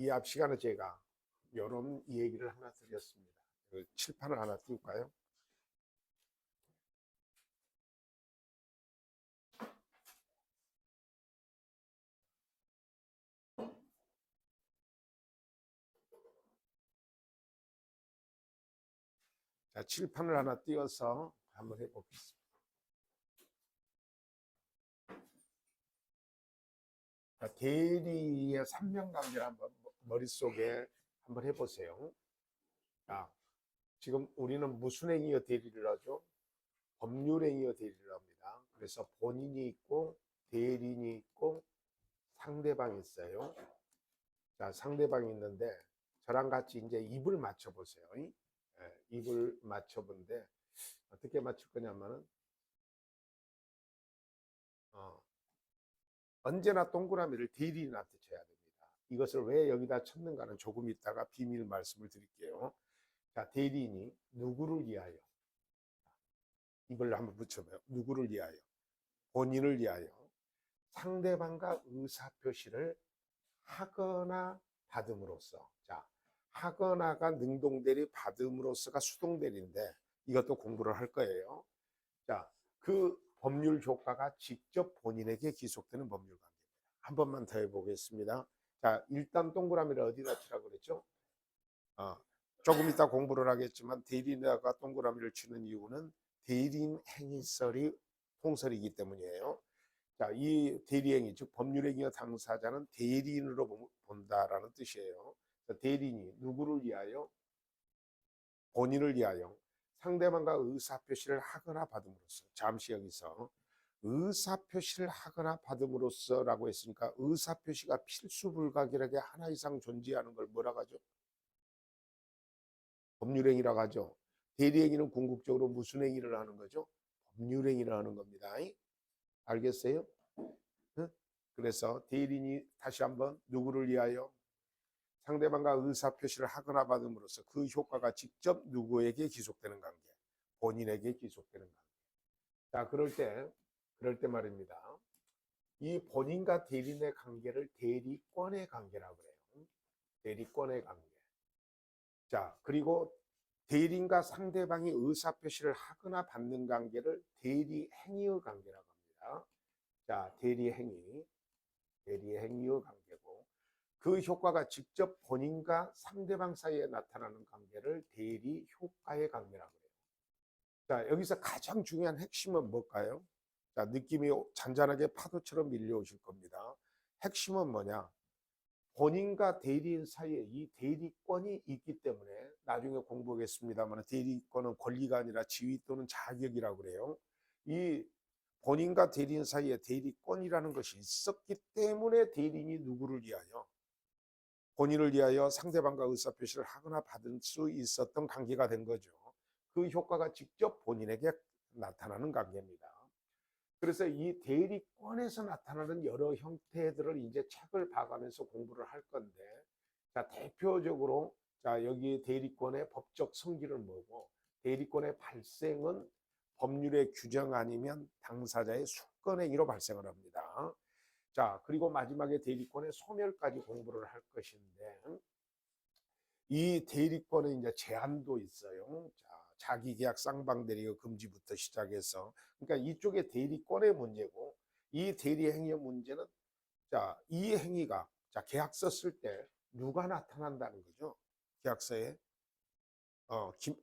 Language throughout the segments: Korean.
이 앞 시간에 제가 이런 얘기를 하나 드렸습니다. 그 칠판을 하나 띄울까요? 자, 칠판을 하나 띄워서 한번 해보겠습니다. 자, 대리의 삼명관계를 한번 머릿속에 한번 해보세요. 자, 지금 우리는 무슨 행위어 대리를 하죠? 법률행위어 대리를 합니다. 그래서 본인이 있고 대리인이 있고 상대방이 있어요. 자, 상대방이 있는데 저랑 같이 이제 입을 맞춰보세요. 입을 맞춰본데 어떻게 맞출 거냐면은 어, 언제나 동그라미를 대리인한테 쳐야 됩니다. 이것을 왜 여기다 쳤는가는 조금 있다가 비밀 말씀을 드릴게요. 자, 대리인이 누구를 위하여 입을 한번 붙여봐요. 누구를 위하여? 본인을 위하여 상대방과 의사표시를 하거나 받음으로써. 자, 하거나가 능동대리, 받음으로써가 수동대리인데 이것도 공부를 할 거예요. 자, 그 법률 효과가 직접 본인에게 기속되는 법률 관계입니다. 한 번만 더 해보겠습니다. 자, 일단 동그라미를 어디다 치라고 그랬죠? 어, 조금 이따 공부를 하겠지만 대리인에다가 동그라미를 치는 이유는 대리인 행위설이 통설이기 때문이에요. 자, 이 대리행위, 즉 법률행위의 당사자는 대리인으로 본다라는 뜻이에요. 대리인이 누구를 위하여? 본인을 위하여 상대방과 의사표시를 하거나 받음으로써. 잠시 여기서 의사표시를 하거나 받음으로써라고 했으니까 의사표시가 필수불가결하게 하나 이상 존재하는 걸 뭐라고 하죠? 법률행위라고 하죠. 대리행위는 궁극적으로 무슨 행위를 하는 거죠? 법률행위를 하는 겁니다. 알겠어요? 그래서 대리인이 다시 한번 누구를 위하여 상대방과 의사표시를 하거나 받음으로써 그 효과가 직접 누구에게 기속되는 관계, 본인에게 기속되는 관계. 자, 그럴 때 말입니다. 이 본인과 대리인의 관계를 대리권의 관계라고 그래요. 대리권의 관계. 자, 그리고 대리인과 상대방이 의사표시를 하거나 받는 관계를 대리행위의 관계라고 합니다. 자, 대리행위의 관계고 그 효과가 직접 본인과 상대방 사이에 나타나는 관계를 대리 효과의 관계라고 해요. 자, 여기서 가장 중요한 핵심은 뭘까요? 자, 느낌이 잔잔하게 파도처럼 밀려오실 겁니다. 핵심은 뭐냐? 본인과 대리인 사이에 이 대리권이 있기 때문에 나중에 공부하겠습니다만 대리권은 권리가 아니라 지위 또는 자격이라고 그래요. 이 본인과 대리인 사이에 대리권이라는 것이 있었기 때문에 대리인이 누구를 위하여? 본인을 위하여 상대방과 의사표시를 하거나 받을 수 있었던 관계가 된 거죠. 그 효과가 직접 본인에게 나타나는 관계입니다. 그래서 이 대리권에서 나타나는 여러 형태들을 이제 책을 봐가면서 공부를 할 건데, 자, 대표적으로, 자, 여기 대리권의 법적 성질은 뭐고, 대리권의 발생은 법률의 규정 아니면 당사자의 수권행위로 발생을 합니다. 자, 그리고 마지막에 대리권의 소멸까지 공부를 할 것인데, 이 대리권에 이제 제한도 있어요. 자, 자기계약 쌍방대리의 금지부터 시작해서, 그러니까 이쪽에 대리권의 문제고, 이 대리 행위의 문제는, 자, 이 행위가, 자, 계약서 쓸 때 누가 나타난다는 거죠? 계약서에,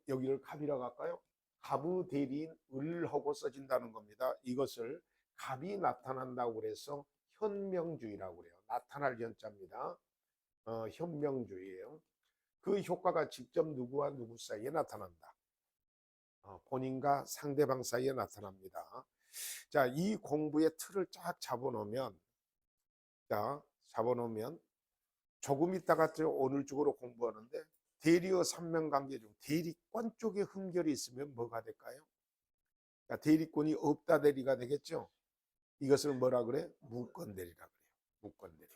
여기를 갑이라고 할까요? 갑의 대리인 을하고 써진다는 겁니다. 이것을 갑이 나타난다고 그래서 현명주의라고 그래요. 나타날 현자입니다. 현명주의예요. 그 효과가 직접 누구와 누구 사이에 나타난다. 본인과 상대방 사이에 나타납니다. 자, 이 공부의 틀을 쫙 잡아놓으면, 자, 잡아놓으면 조금 있다가 오늘 쪽으로 공부하는데 대리의 삼명관계 중 대리권 쪽에 흠결이 있으면 뭐가 될까요? 자, 대리권이 없다 대리가 되겠죠. 이것을 뭐라 그래? 무권대리라 그래요. 무권대리.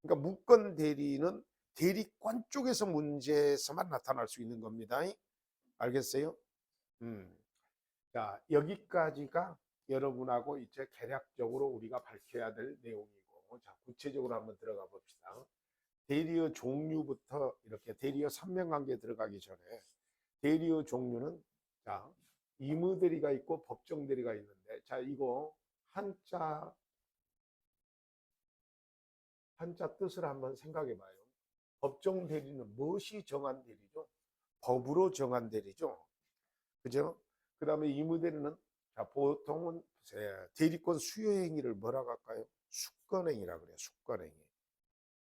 그러니까 무권대리는 대리권 쪽에서 문제에서만 나타날 수 있는 겁니다. 알겠어요? 음. 자, 여기까지가 여러분하고 이제 개략적으로 우리가 밝혀야 될 내용이고, 자, 구체적으로 한번 들어가 봅시다. 대리의 종류부터 이렇게 대리의 삼명관계에 들어가기 전에 대리의 종류는 자 임의대리가 있고 법정대리가 있는데 자 이거 한자 뜻을 한번 생각해 봐요. 법정대리는 무엇이 정한 대리죠? 법으로 정한 대리죠. 그죠? 그 다음에 임의대리는 자 보통은 대리권 수요 행위를 뭐라고 할까요? 수권행위라 그래요. 수권행위.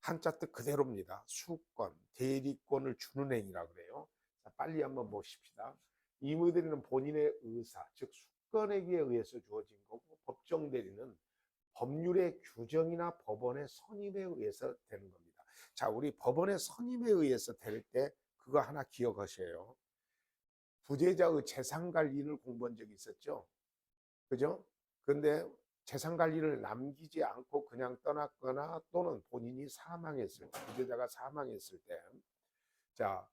한자 뜻 그대로입니다. 수권, 대리권을 주는 행위라 그래요. 자, 빨리 한번 보십시다. 임의대리는 본인의 의사, 즉 수권행위에 의해서 주어진 거고 법정대리는 법률의 규정이나 법원의 선임에 의해서 되는 겁니다. 자, 우리 법원의 선임에 의해서 될 때 그거 하나 기억하셔요. 부재자의 재산 관리를 공부한 적이 있었죠. 그죠? 근데 재산 관리를 남기지 않고 그냥 떠났거나 또는 본인이 사망했을 때, 부재자가 사망했을 때, 자,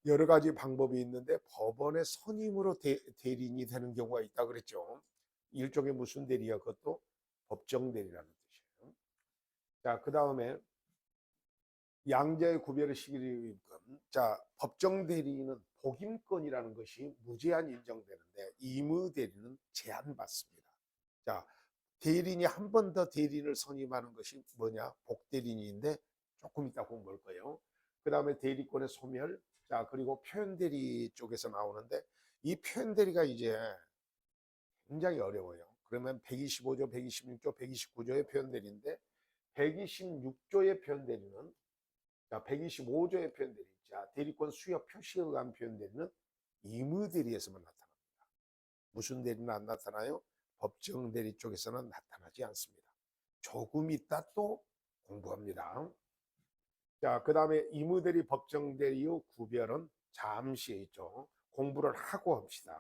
여러 가지 방법이 있는데 법원의 선임으로 대리인이 되는 경우가 있다 그랬죠. 일종의 무슨 대리야? 그것도 법정 대리라는 뜻이에요. 자, 그 다음에 양자의 구별의 시기를 자, 법정 대리인은 복임권이라는 것이 무제한 인정되는데 임의 대리는 제한받습니다. 자, 대리인이 한 번 더 대리인을 선임하는 것이 뭐냐? 복대리인인데 조금 이따 공부할 거예요. 그 다음에 대리권의 소멸, 자, 그리고 표현대리 쪽에서 나오는데 이 표현대리가 이제 굉장히 어려워요. 그러면 125조, 126조, 129조의 표현대리인데 126조의 표현대리는 자, 125조의 표현대리, 자, 대리권 수여 표시에 의한 표현대리는 임의대리에서만 나타납니다. 무슨 대리는 안 나타나요? 법정 대리 쪽에서는 나타나지 않습니다. 조금 이따 또 공부합니다. 자, 그 다음에 임의대리 법정 대리의 구별은 잠시 있죠. 공부를 하고 합시다.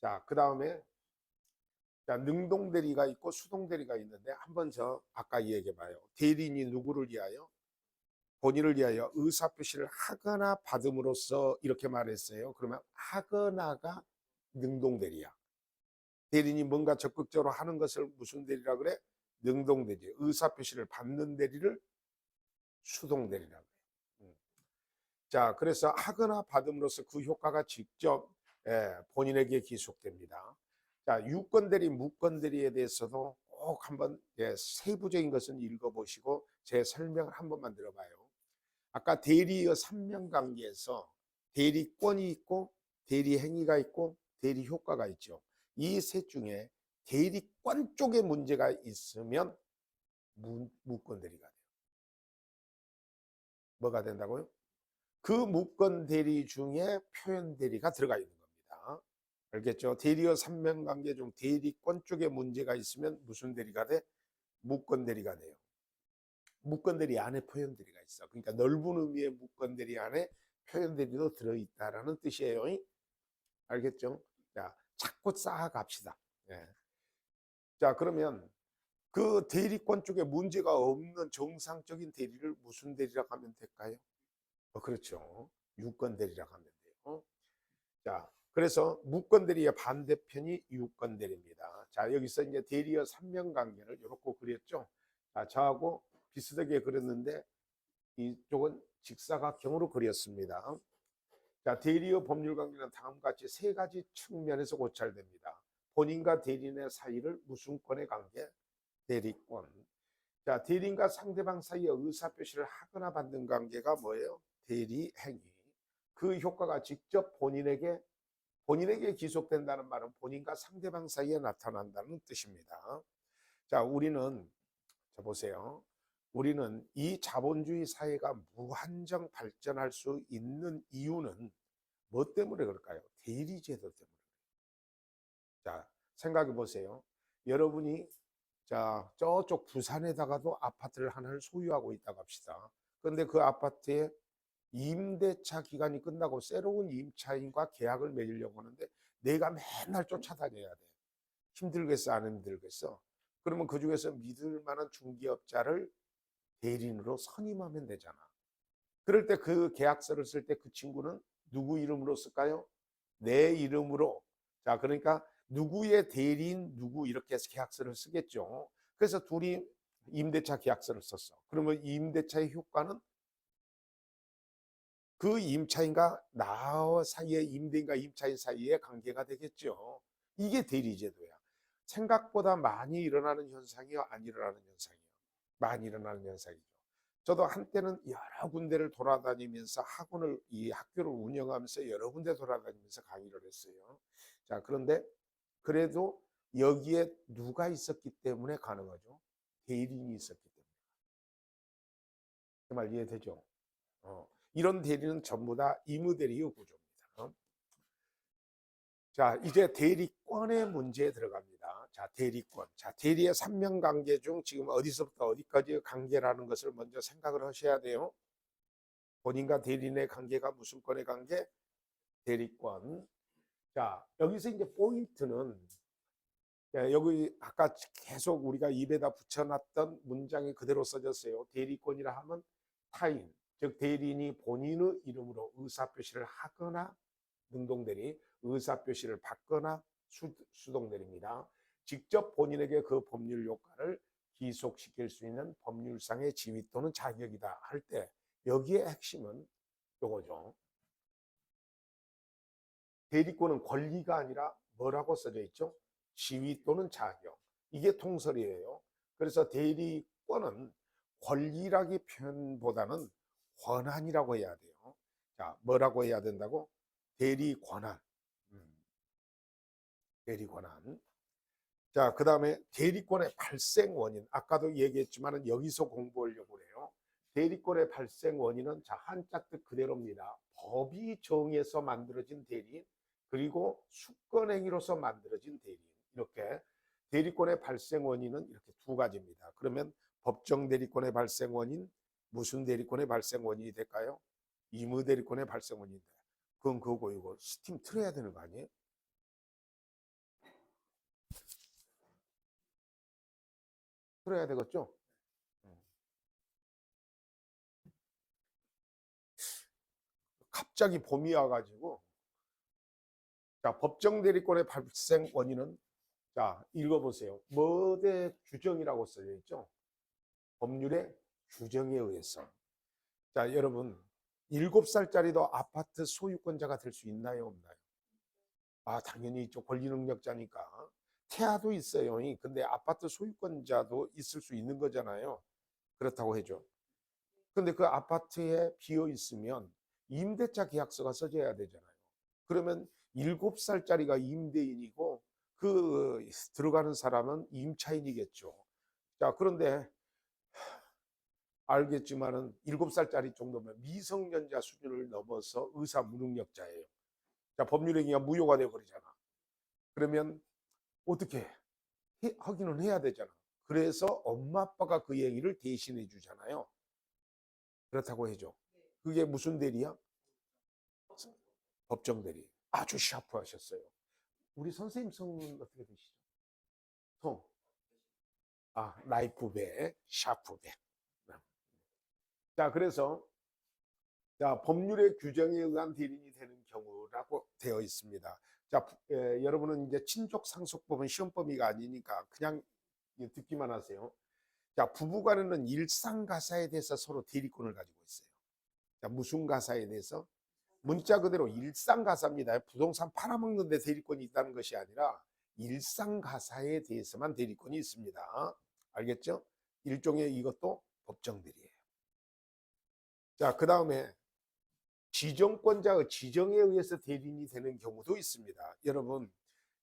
자, 그 다음에 자, 능동 대리가 있고 수동 대리가 있는데 한번 저 아까 얘기해 봐요. 대리인이 누구를 위하여? 본인을 위하여 의사표시를 하거나 받음으로써 이렇게 말했어요. 그러면 하거나가 능동 대리야. 대리인이 뭔가 적극적으로 하는 것을 무슨 대리라 그래? 능동 대리. 의사표시를 받는 대리를 수동 대리라고 해요. 자, 그래서 하거나 받음으로써 그 효과가 직접 본인에게 기속됩니다. 자, 유권 대리, 무권 대리에 대해서도 꼭 한번 세부적인 것은 읽어보시고 제 설명을 한 번만 들어봐요. 아까 대리의 삼명관계에서 대리권이 있고 대리 행위가 있고 대리 효과가 있죠. 이 셋 중에 대리권 쪽에 문제가 있으면 무권 대리가 돼요. 뭐가 된다고요? 그 무권 대리 중에 표현 대리가 들어가 있는 겁니다. 알겠죠? 대리의 삼명관계 중 대리권 쪽에 문제가 있으면 무슨 대리가 돼? 무권 대리가 돼요. 무권 대리 안에 표현 대리가 있어. 그러니까 넓은 의미의 무권 대리 안에 표현 대리도 들어있다라는 뜻이에요. 알겠죠? 자, 자꾸 쌓아갑시다. 예. 자, 그러면 그 대리권 쪽에 문제가 없는 정상적인 대리를 무슨 대리라고 하면 될까요? 그렇죠. 유권 대리라고 하면 돼요. 자, 그래서 무권 대리의 반대편이 유권 대리입니다. 자, 여기서 이제 대리의 삼명관계를 이렇게 그렸죠. 자, 저하고 비슷하게 그렸는데 이쪽은 직사각형으로 그렸습니다. 자, 대리의 법률관계는 다음과 같이 세 가지 측면에서 고찰됩니다. 본인과 대리인의 사이를 무슨 권의 관계? 대리권. 자, 대리인과 상대방 사이에 의사표시를 하거나 받는 관계가 뭐예요? 대리행위. 그 효과가 직접 본인에게 기속된다는 말은 본인과 상대방 사이에 나타난다는 뜻입니다. 자, 우리는 자 보세요. 우리는 이 자본주의 사회가 무한정 발전할 수 있는 이유는 뭐 때문에 그럴까요? 대리제도 때문에. 자, 생각해 보세요. 여러분이 자, 저쪽 부산에다가도 아파트를 하나를 소유하고 있다고 합시다. 그런데 그 아파트에 임대차 기간이 끝나고 새로운 임차인과 계약을 맺으려고 하는데 내가 맨날 쫓아다녀야 돼. 힘들겠어, 안 힘들겠어? 그러면 그 중에서 믿을 만한 중개업자를 대리인으로 선임하면 되잖아. 그럴 때 그 계약서를 쓸 때 그 친구는 누구 이름으로 쓸까요? 내 이름으로. 자, 그러니까 누구의 대리인 누구 이렇게 해서 계약서를 쓰겠죠. 그래서 둘이 임대차 계약서를 썼어. 그러면 이 임대차의 효과는 그 임차인과 나 사이의 임대인과 임차인 사이의 관계가 되겠죠. 이게 대리제도야. 생각보다 많이 일어나는 현상이요, 안 일어나는 현상이요? 많이 일어나는 현상이죠. 저도 한때는 여러 군데를 돌아다니면서 이 학교를 운영하면서 여러 군데 돌아다니면서 강의를 했어요. 자, 그런데 그래도 여기에 누가 있었기 때문에 가능하죠? 대리인이 있었기 때문에. 그 말 이해되죠? 이런 대리는 전부 다 의무대리의 구조입니다. 자, 이제 대리권의 문제에 들어갑니다. 자, 대리권. 자, 대리의 삼명관계 중 지금 어디서부터 어디까지의 관계라는 것을 먼저 생각을 하셔야 돼요. 본인과 대리인의 관계가 무슨 권의 관계? 대리권. 자, 여기서 이제 포인트는 여기 아까 계속 우리가 입에다 붙여놨던 문장이 그대로 써졌어요. 대리권이라 하면 타인, 즉 대리인이 본인의 이름으로 의사표시를 하거나 능동대리, 의사표시를 받거나 수동대리입니다. 직접 본인에게 그 법률 효과를 기속시킬 수 있는 법률상의 지위 또는 자격이다 할 때 여기에 핵심은 요거죠. 대리권은 권리가 아니라 뭐라고 써져 있죠? 지위 또는 자격. 이게 통설이에요. 그래서 대리권은 권리라기 표현보다는 권한이라고 해야 돼요. 자, 뭐라고 해야 된다고? 대리권한. 대리권한. 자, 그 다음에 대리권의 발생 원인. 아까도 얘기했지만 여기서 공부하려고 해요. 대리권의 발생 원인은 자, 한자 뜻 그대로입니다. 법이 정해서 만들어진 대리인, 그리고 수권행위로서 만들어진 대리인. 이렇게 대리권의 발생 원인은 이렇게 두 가지입니다. 그러면 법정 대리권의 발생 원인, 무슨 대리권의 발생 원인이 될까요? 의무 대리권의 발생 원인인데, 그건 그거고 이거 스팀 틀어야 되는 거 아니에요? 틀어야 되겠죠? 갑자기 봄이 와가지고, 자, 법정 대리권의 발생 원인은, 자, 읽어보세요. 뭐대 규정이라고 써져 있죠? 법률의 규정에 의해서. 자, 여러분, 7살짜리도 아파트 소유권자가 될 수 있나요, 없나요? 아, 당연히 있죠. 권리 능력자니까. 태아도 있어요. 근데 아파트 소유권자도 있을 수 있는 거잖아요. 그렇다고 해줘. 근데 그 아파트에 비어 있으면 임대차 계약서가 써져야 되잖아요. 그러면 7살짜리가 임대인이고 그 들어가는 사람은 임차인이겠죠. 자, 그런데 알겠지만은 7살짜리 정도면 미성년자 수준을 넘어서 의사 무능력자예요. 자, 법률행위가 무효가 되어 버리잖아. 그러면 어떻게 하기는 해야 되잖아. 그래서 엄마 아빠가 그 행위를 대신해 주잖아요. 그렇다고 해줘. 그게 무슨 대리야? 법정 대리. 아주 샤프하셨어요. 우리 선생님 성은 어떻게 되시죠? 성. 아, 라이프배, 샤프배. 자, 그래서 자, 법률의 규정에 의한 대리인이 되는 경우라고 되어 있습니다. 자, 여러분은 이제 친족 상속법은 시험 범위가 아니니까 그냥 듣기만 하세요. 자, 부부간에는 일상 가사에 대해서 서로 대리권을 가지고 있어요. 자, 무슨 가사에 대해서? 문자 그대로 일상 가사입니다. 부동산 팔아먹는 데 대리권이 있다는 것이 아니라 일상 가사에 대해서만 대리권이 있습니다. 알겠죠? 일종의 이것도 법정 대리예요. 자, 그 다음에 지정권자의 지정에 의해서 대리인이 되는 경우도 있습니다. 여러분,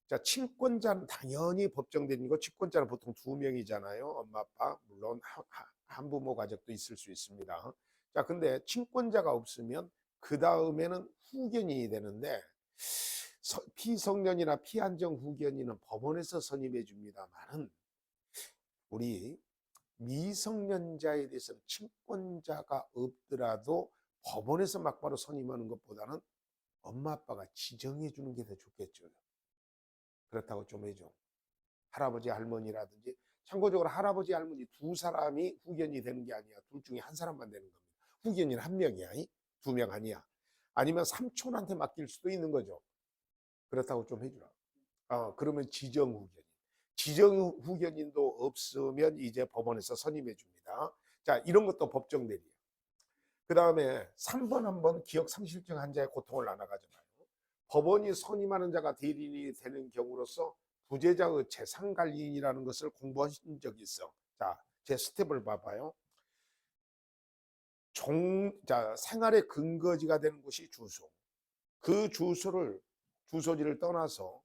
자, 친권자는 당연히 법정 대리인이고 친권자는 보통 2명이잖아요. 엄마, 아빠, 물론 한부모 가족도 있을 수 있습니다. 자, 근데 친권자가 없으면 그 다음에는 후견인이 되는데 피성년이나 피한정 후견인은 법원에서 선임해 줍니다만은 우리 미성년자에 대해서는 친권자가 없더라도 법원에서 막바로 선임하는 것보다는 엄마 아빠가 지정해 주는 게 더 좋겠죠. 그렇다고 좀 해줘. 할아버지 할머니라든지 참고적으로 할아버지 할머니 두 사람이 후견이 되는 게 아니야. 둘 중에 한 사람만 되는 겁니다. 후견이는 한 명이야. 2명 아니야. 아니면 삼촌한테 맡길 수도 있는 거죠. 그렇다고 좀 해주라. 그러면 지정 후견인. 지정 후견인도 없으면 이제 법원에서 선임해 줍니다. 자, 이런 것도 법정 대리예요. 그 다음에 3번 한번 기억 상실증 환자의 고통을 나눠가잖아요. 법원이 선임하는 자가 대리인이 되는 경우로서 부재자의 재산관리인이라는 것을 공부하신 적이 있어. 자, 제 스텝을 봐봐요. 생활의 근거지가 되는 곳이 주소. 그 주소지를 떠나서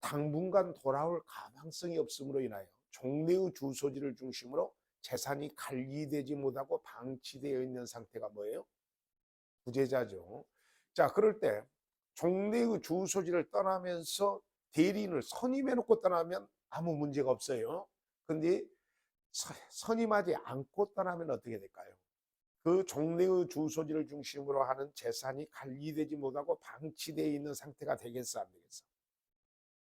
당분간 돌아올 가망성이 없음으로 인하여 종래의 주소지를 중심으로 재산이 관리되지 못하고 방치되어 있는 상태가 뭐예요? 부재자죠. 자, 그럴 때 종래의 주소지를 떠나면서 대리인을 선임해 놓고 떠나면 아무 문제가 없어요. 근데 선임하지 않고 떠나면 어떻게 될까요? 그 종래의 주소지를 중심으로 하는 재산이 관리되지 못하고 방치되어 있는 상태가 되겠어, 안 되겠어?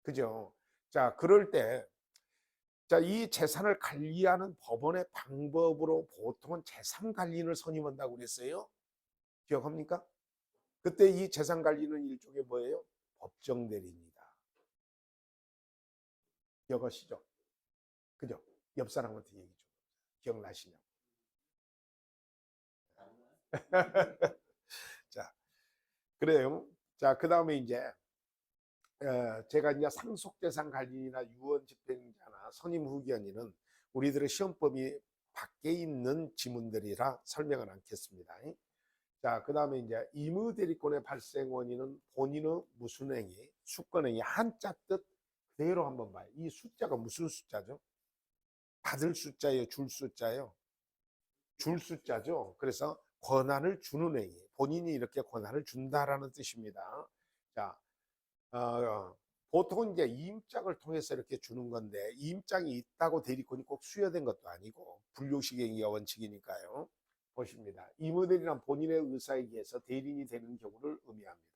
그죠? 자, 그럴 때, 자, 이 재산을 관리하는 법원의 방법으로 보통은 재산관리인을 선임한다고 그랬어요. 기억합니까? 그때 이 재산관리는 일종의 뭐예요? 법정대리입니다. 기억하시죠? 그죠? 옆 사람한테 얘기 좀. 기억나시냐고. 자, 그래요. 자, 그 다음에 이제 제가 이제 상속재산관리인이나 유언집행자나 선임후견인은 우리들의 시험법이 밖에 있는 지문들이라 설명은 않겠습니다. 자, 그 다음에 이제 임의대리권의 발생 원인은 본인의 무슨 행위, 수권행위, 한자 뜻 그대로 한번 봐요. 이 숫자가 무슨 숫자죠? 받을 숫자예요, 줄 숫자예요? 줄 숫자죠. 그래서 권한을 주는 행위, 본인이 이렇게 권한을 준다라는 뜻입니다. 자, 보통은 이제 이임장을 통해서 이렇게 주는 건데 이임장이 있다고 대리권이 꼭 수여된 것도 아니고 불요식행위가 원칙이니까요. 보십니다. 임의대리란 본인의 의사에 의해서 대리인이 되는 경우를 의미합니다.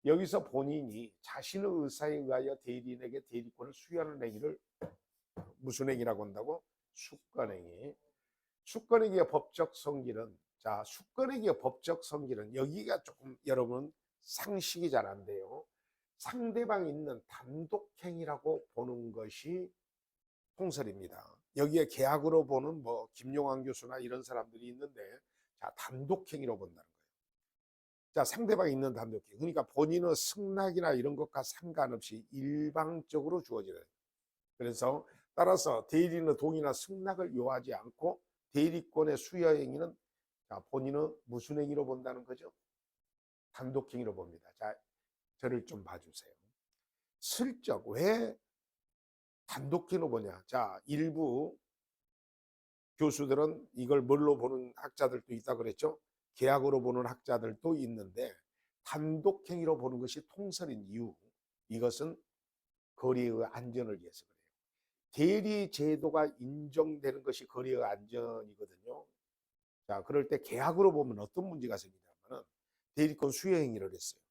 여기서 본인이 자신의 의사에 의하여 대리인에게 대리권을 수여하는 행위를 무슨 행위라고 한다고? 수권행위. 수권행위의 법적 성질은, 자, 수권행위의 법적 성질은 여기가 조금 여러분 상식이 잘 안 돼요. 상대방이 있는 단독행위라고 보는 것이 통설입니다. 여기에 계약으로 보는 뭐 김용환 교수나 이런 사람들이 있는데, 자, 단독행위로 본다는 거예요. 자, 상대방이 있는 단독행위. 그러니까 본인의 승낙이나 이런 것과 상관없이 일방적으로 주어지는. 그래서 따라서 대리인의 동의나 승낙을 요하지 않고 대리권의 수여 행위는, 자, 본인의 무슨 행위로 본다는 거죠? 단독행위로 봅니다. 자, 저를 좀 봐주세요. 슬쩍 왜 단독행위로 보냐? 자, 일부 교수들은 이걸 뭘로 보는 학자들도 있다 그랬죠? 계약으로 보는 학자들도 있는데 단독행위로 보는 것이 통설인 이유, 이것은 거래의 안전을 위해서 그래요. 대리 제도가 인정되는 것이 거래의 안전이거든요. 자, 그럴 때 계약으로 보면 어떤 문제가 생기냐면 대리권 수여 행위를 했어요.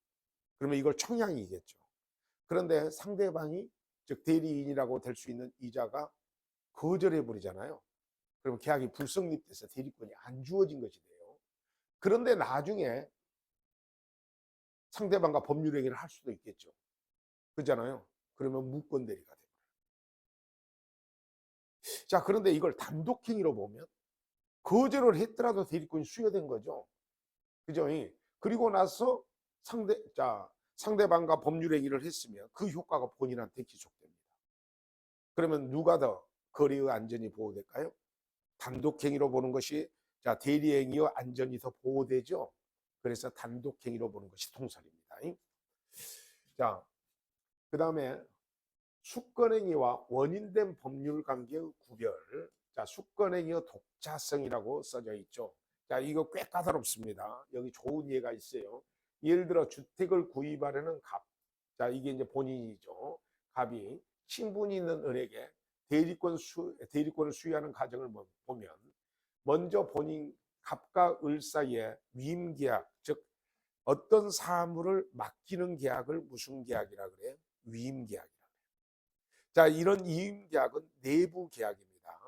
그러면 이걸 청약이겠죠. 그런데 상대방이, 즉 대리인이라고 될 수 있는 이자가 거절해 버리잖아요. 그러면 계약이 불성립돼서 대리권이 안 주어진 것이 돼요. 그런데 나중에 상대방과 법률 행위를 할 수도 있겠죠. 그렇잖아요. 그러면 무권 대리가 돼요. 자, 그런데 이걸 단독행위로 보면 거절을 했더라도 대리권이 수여된 거죠. 그죠? 그리고 나서 상대방과 법률 행위를 했으면 그 효과가 본인한테 기속됩니다. 그러면 누가 더 거래의 안전이 보호될까요? 단독행위로 보는 것이, 자, 대리행위의 안전이 더 보호되죠. 그래서 단독행위로 보는 것이 통설입니다. 자, 그 다음에 수권행위와 원인된 법률 관계의 구별. 자, 수권행위의 독자성이라고 써져 있죠. 자, 이거 꽤 까다롭습니다. 여기 좋은 예가 있어요. 예를 들어 주택을 구입하려는 갑. 자, 이게 이제 본인이죠. 갑이 친분이 있는 을에게 대리권을 수여하는 과정을 보면 먼저 본인 갑과 을 사이에 위임계약, 즉 어떤 사물을 맡기는 계약을 무슨 계약이라 그래요? 위임계약이라 그래요. 자, 이런 위임계약은 내부 계약입니다.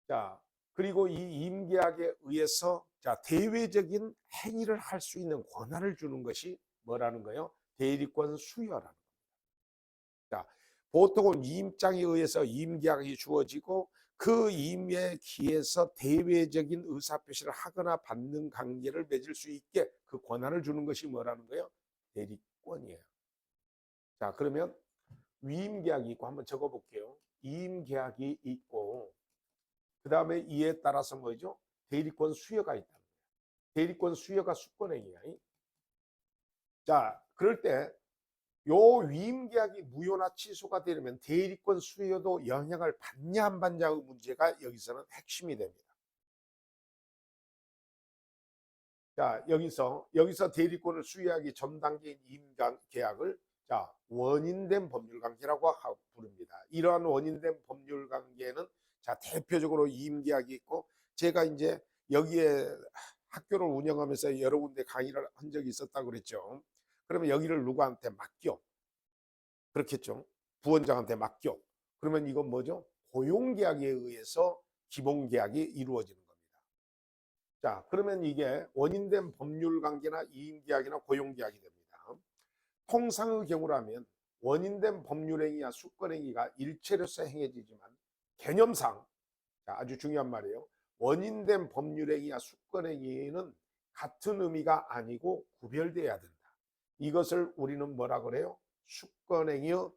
자, 그리고 이 위임계약에 의해서, 자, 대외적인 행위를 할 수 있는 권한을 주는 것이 뭐라는 거예요? 대리권 수여라는 겁니다. 자, 보통은 이임장에 의해서 이임계약이 주어지고 그 이임에 기해서 대외적인 의사표시를 하거나 받는 관계를 맺을 수 있게 그 권한을 주는 것이 뭐라는 거예요? 대리권이에요. 자, 그러면 위임계약이 있고 한번 적어볼게요. 이임계약이 있고 그 다음에 이에 따라서 뭐죠? 대리권 수여가 있다는 거예요. 대리권 수여가 수권행위야. 자, 그럴 때 요 위임계약이 무효나 취소가 되려면 대리권 수여도 영향을 받냐 안 받냐의 문제가 여기서는 핵심이 됩니다. 자, 여기서 대리권을 수여하기 전 단계인 이임계약을 자, 원인된 법률관계라고 부릅니다. 이러한 원인된 법률관계는 자, 대표적으로 이임계약이 있고 제가 이제 여기에 학교를 운영하면서 여러 군데 강의를 한 적이 있었다고 그랬죠. 그러면 여기를 누구한테 맡겨? 그렇겠죠. 부원장한테 맡겨. 그러면 이건 뭐죠? 고용계약에 의해서 기본계약이 이루어지는 겁니다. 자, 그러면 이게 원인된 법률관계나 이임계약이나 고용계약이 됩니다. 통상의 경우라면 원인된 법률행위와 수권행위가 일체로서 행해지지만 개념상 아주 중요한 말이에요. 원인된 법률행위와 수권행위는 같은 의미가 아니고 구별돼야 된다. 이것을 우리는 뭐라 그래요? 수권행위의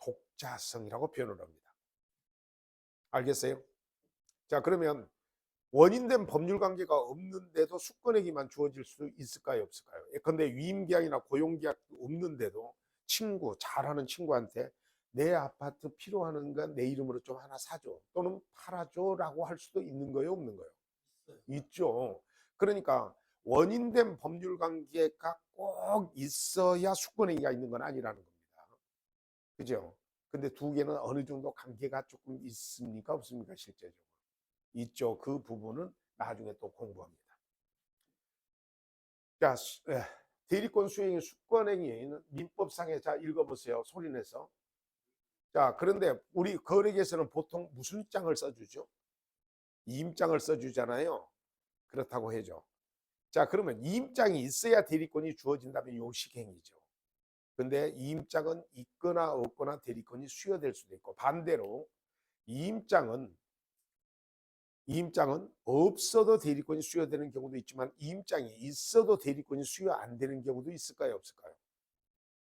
독자성이라고 표현을 합니다. 알겠어요? 자, 그러면 원인된 법률관계가 없는데도 수권행위만 주어질 수 있을까요? 없을까요? 예컨대 위임계약이나 고용계약 없는데도 친구, 잘하는 친구한테 내 아파트 필요하는 건 내 이름으로 좀 하나 사줘 또는 팔아줘 라고 할 수도 있는 거예요? 없는 거예요? 있죠. 그러니까 원인된 법률관계가 꼭 있어야 수권행위가 있는 건 아니라는 겁니다. 그죠? 근데 두 개는 어느 정도 관계가 조금 있습니까? 없습니까? 실제적으로. 있죠. 그 부분은 나중에 또 공부합니다. 자, 대리권 수행의 수권행위는 민법상에 자 읽어보세요. 소리내서. 자, 그런데 우리 거래계에서는 보통 무슨 장을 써주죠? 이임장을 써주잖아요. 그렇다고 해죠. 자, 그러면 이임장이 있어야 대리권이 주어진다면 요식행위죠. 근데 이임장은 있거나 없거나 대리권이 수여될 수도 있고 반대로 이임장은 없어도 대리권이 수여되는 경우도 있지만 이임장이 있어도 대리권이 수여 안 되는 경우도 있을까요? 없을까요?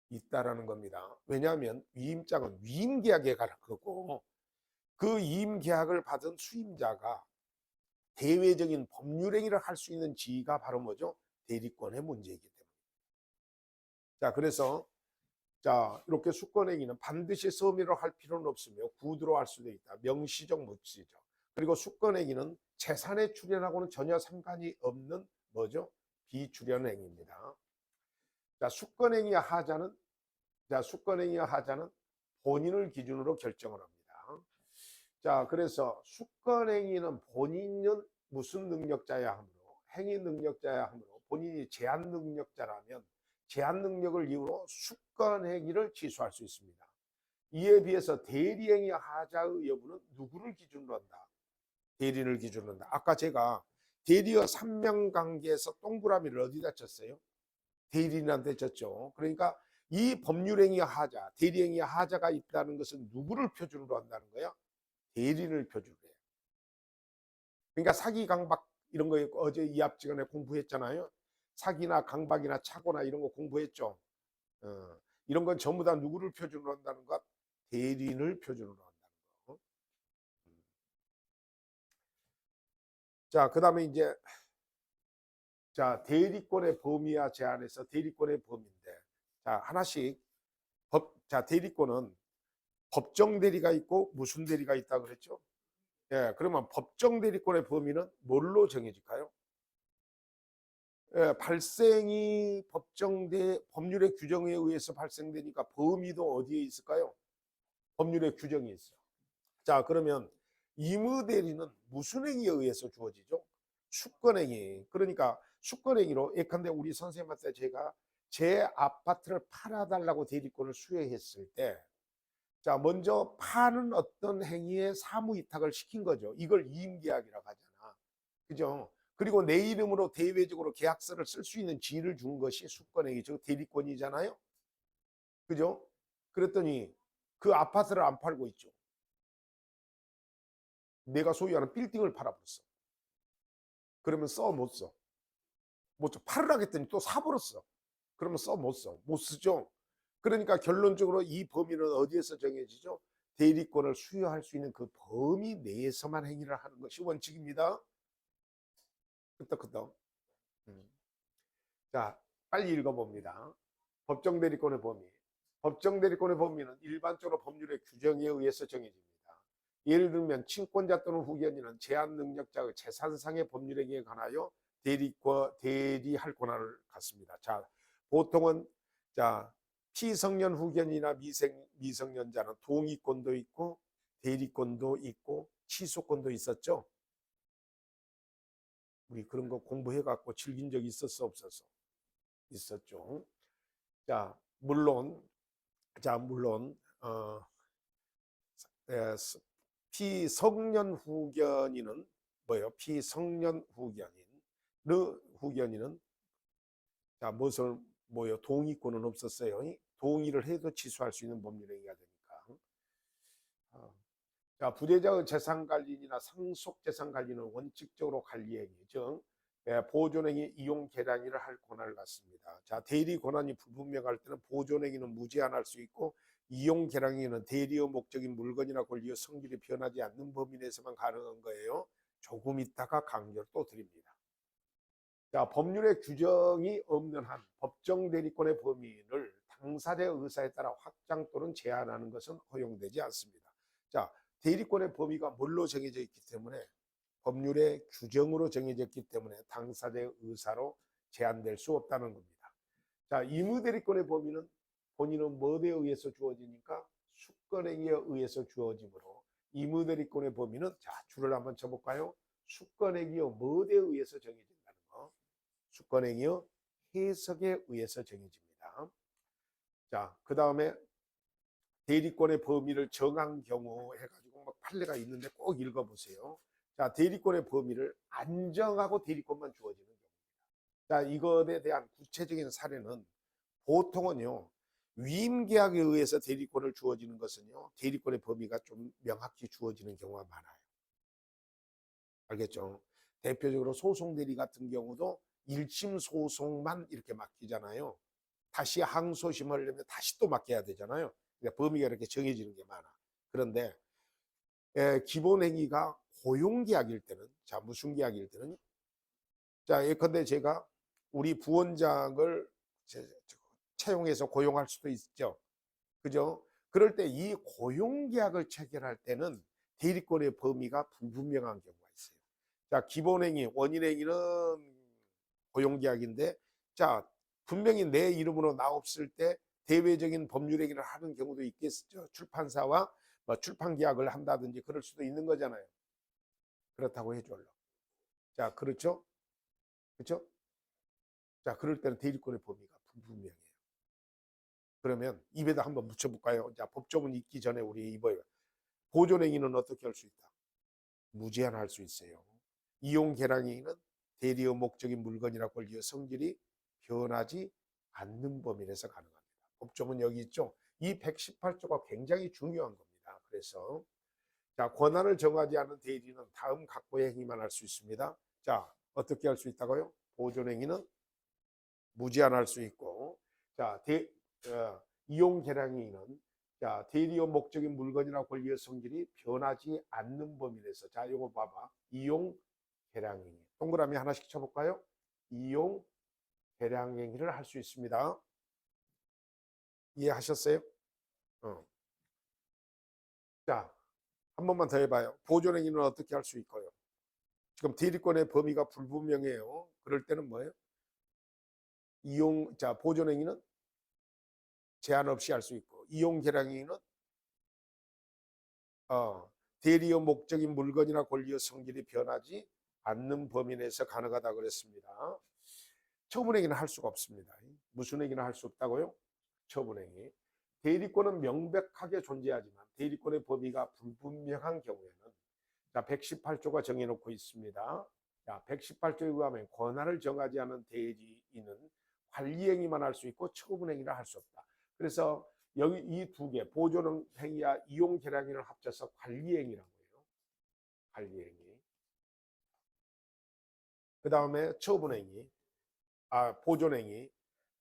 있다라는 겁니다. 왜냐하면 위임장은 위임계약에 관한 거고 그 위임계약을 받은 수임자가 대외적인 법률행위를 할 수 있는 지위가 바로 뭐죠? 대리권의 문제이기 때문에. 자, 그래서 자, 이렇게 수권행위는 반드시 서면으로 할 필요는 없으며 구두로 할 수도 있다. 명시적, 묵시적. 그리고 수권행위는 재산에 출연하고는 전혀 상관이 없는 뭐죠? 비출연행위입니다. 자, 수권행위와 하자는 본인을 기준으로 결정을 합니다. 자, 그래서 수권행위는 본인은 무슨 능력자야 하므로 행위 능력자야 하므로 본인이 제한 능력자라면 제한 능력을 이유로 수권행위를 취소할 수 있습니다. 이에 비해서 대리행위 하자의 여부는 누구를 기준으로 한다? 대리인을 기준으로 한다. 아까 제가 대리와 삼명관계에서 동그라미를 어디다 쳤어요? 대리인한테 쳤죠. 그러니까 이 법률행위 하자, 대리행위 하자가 있다는 것은 누구를 표준으로 한다는 거야? 대리인을 표준으로 해요. 그러니까 사기, 강박 이런 거 어제 이합 시간에 공부했잖아요. 사기나 강박이나 착오나 이런 거 공부했죠. 이런 건 전부 다 누구를 표준으로 한다는 것? 대리인을 표준으로 한다는 거. 자, 그 다음에 이제 자, 대리권의 범위와 제한에서 대리권의 범위인데 자, 하나씩 자, 대리권은 법정 대리가 있고 무슨 대리가 있다 그랬죠? 예, 그러면 법정 대리권의 범위는 뭘로 정해질까요? 예, 발생이 법률의 규정에 의해서 발생되니까 범위도 어디에 있을까요? 법률의 규정이 있어요. 자, 그러면 임의대리는 무슨 행위에 의해서 주어지죠? 수권행위. 그러니까 수권행위로 예컨대 우리 선생님한테 제가 제 아파트를 팔아달라고 대리권을 수여했을 때 자, 먼저 파는 어떤 행위에 사무위탁을 시킨 거죠. 이걸 이임계약이라고 하잖아. 그죠? 그리고 내 이름으로 대외적으로 계약서를 쓸 수 있는 지위를 준 것이 수권행위, 즉 대리권이잖아요. 그죠? 그랬더니 그 아파트를 안 팔고 있죠. 내가 소유하는 빌딩을 팔아버렸어. 그러면 써 못 써? 못 써. 팔으라 했더니 또 사버렸어. 그러면 써 못 써? 못 쓰죠. 그러니까 결론적으로 이 범위는 어디에서 정해지죠? 대리권을 수여할 수 있는 그 범위 내에서만 행위를 하는 것이 원칙입니다. 끄떡끄떡. 자, 빨리 읽어봅니다. 법정 대리권의 범위. 법정 대리권의 범위는 일반적으로 법률의 규정에 의해서 정해집니다. 예를 들면 친권자 또는 후견인은 제한 능력자의 재산상의 법률행위에 관하여 대리할 권한을 갖습니다. 자, 보통은 자 피성년 후견이나 미성년자는 동의권도 있고 대리권도 있고 취소권도 있었죠. 우리 그런 거 공부해갖고 즐긴 적 있었어 없었어? 있었죠. 자 물론 피성년 후견인은 뭐예요? 피성년 후견인은 자 무엇을 뭐요? 동의권은 없었어요. 동의를 해도 취소할 수 있는 법률행위가 되니까. 자 부대자의 재산관리나 상속재산관리는 원칙적으로 관리행위, 즉 보존행위, 이용 계량위를 할 권한을 갖습니다. 자 대리 권한이 불분명할 때는 보존행위는 무제한할 수 있고 이용 계량위는 대리의 목적인 물건이나 권리의 성질이 변하지 않는 범위 내에서만 가능한 거예요. 조금 있다가 강조를 또 드립니다. 자 법률의 규정이 없는 한 법정 대리권의 범위를 당사자의 의사에 따라 확장 또는 제한하는 것은 허용되지 않습니다. 자 대리권의 범위가 뭘로 정해져 있기 때문에 법률의 규정으로 정해졌기 때문에 당사자의 의사로 제한될 수 없다는 겁니다. 자, 의무대리권의 범위는 본인은 뭐에 의해서 주어지니까 수권행위에 의해서 주어지므로 의무대리권의 범위는 자 줄을 한번 쳐볼까요? 수권행위에 뭐에 의해서 정해진다는 거. 수권행위의 해석에 의해서 정해집니다. 자, 그 다음에 대리권의 범위를 정한 경우 해가지고 막 판례가 있는데 꼭 읽어보세요. 자, 대리권의 범위를 안 정하고 대리권만 주어지는 경우입니다. 자, 이것에 대한 구체적인 사례는 보통은요, 위임계약에 의해서 대리권을 주어지는 것은요, 대리권의 범위가 좀 명확히 주어지는 경우가 많아요. 알겠죠? 대표적으로 소송대리 같은 경우도 1심 소송만 이렇게 맡기잖아요. 다시 항소심을 하려면 다시 또 맡겨야 되잖아요. 그러니까 범위가 이렇게 정해지는 게 많아. 그런데 기본 행위가 고용계약일 때는, 자 무슨 계약일 때는, 자 예컨대 제가 우리 부원장을 채용해서 고용할 수도 있죠. 그죠? 그럴 때 이 고용계약을 체결할 때는 대리권의 범위가 불분명한 경우가 있어요. 자 기본 행위, 원인 행위는 고용계약인데, 자 분명히 내 이름으로 나왔을 때 대외적인 법률 행위를 하는 경우도 있겠죠. 출판사와 출판 계약을 한다든지 그럴 수도 있는 거잖아요. 그렇다고 해줄러. 자, 그렇죠? 그렇죠? 자, 그럴 때는 대리권의 범위가 불분명해요. 그러면 입에다 한번 묻혀볼까요? 자, 법조문 읽기 전에 우리 이봐요. 보존행위는 어떻게 할 수 있다? 무제한할 수 있어요. 이용 계량행위는 대리의 목적인 물건이나 권리의 성질이 변하지 않는 범위 내에서 가능합니다. 법조문 여기 있죠? 이 118조가 굉장히 중요한 겁니다. 그래서 자 권한을 정하지 않은 대리는 다음 각보의 행위만 할 수 있습니다. 자 어떻게 할 수 있다고요? 보존행위는 무제한할 수 있고, 자 이용 계량행위는 자 대리의 목적인 물건이나 권리의 성질이 변하지 않는 범위 내에서, 자 이거 봐봐, 이용 계량행위 동그라미 하나씩 쳐볼까요? 이용 계량행위를 할 수 있습니다. 이해하셨어요? 자, 한 번만 더 해봐요. 보존행위는 어떻게 할 수 있고요? 지금 대리권의 범위가 불분명해요. 그럴 때는 뭐예요? 보존행위는 제한 없이 할 수 있고, 이용 계량행위는 대리의 목적인 물건이나 권리의 성질이 변하지 않는 범위 내에서 가능하다 그랬습니다. 처분행위는 할 수가 없습니다. 무슨 행위는 할 수 없다고요? 처분행위. 대리권은 명백하게 존재하지만 대리권의 범위가 불분명한 경우에는 자 118조가 정해놓고 있습니다. 자 118조에 의하면 권한을 정하지 않은 대리인은 관리행위만 할 수 있고 처분행위를 할 수 없다. 그래서 여기 이 두 개, 보존행위와 이용계량행위를 합쳐서 관리행위라고 해요. 관리행위. 그 다음에 처분행위, 보존행위.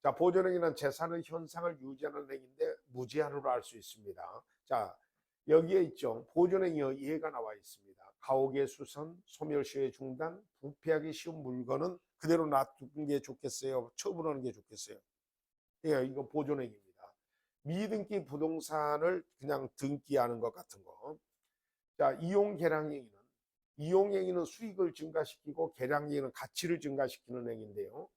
자, 보존행위는 재산의 현상을 유지하는 행위인데 무제한으로 할 수 있습니다. 자, 여기에 있죠. 보존행위의 예가 나와 있습니다. 가옥의 수선, 소멸시효의 중단, 부패하기 쉬운 물건은 그대로 놔두는 게 좋겠어요? 처분하는 게 좋겠어요? 예, 이거 보존행위입니다. 미등기 부동산을 그냥 등기하는 것 같은 거. 자, 이용행위는 수익을 증가시키고 계량행위는 가치를 증가시키는 행위인데요.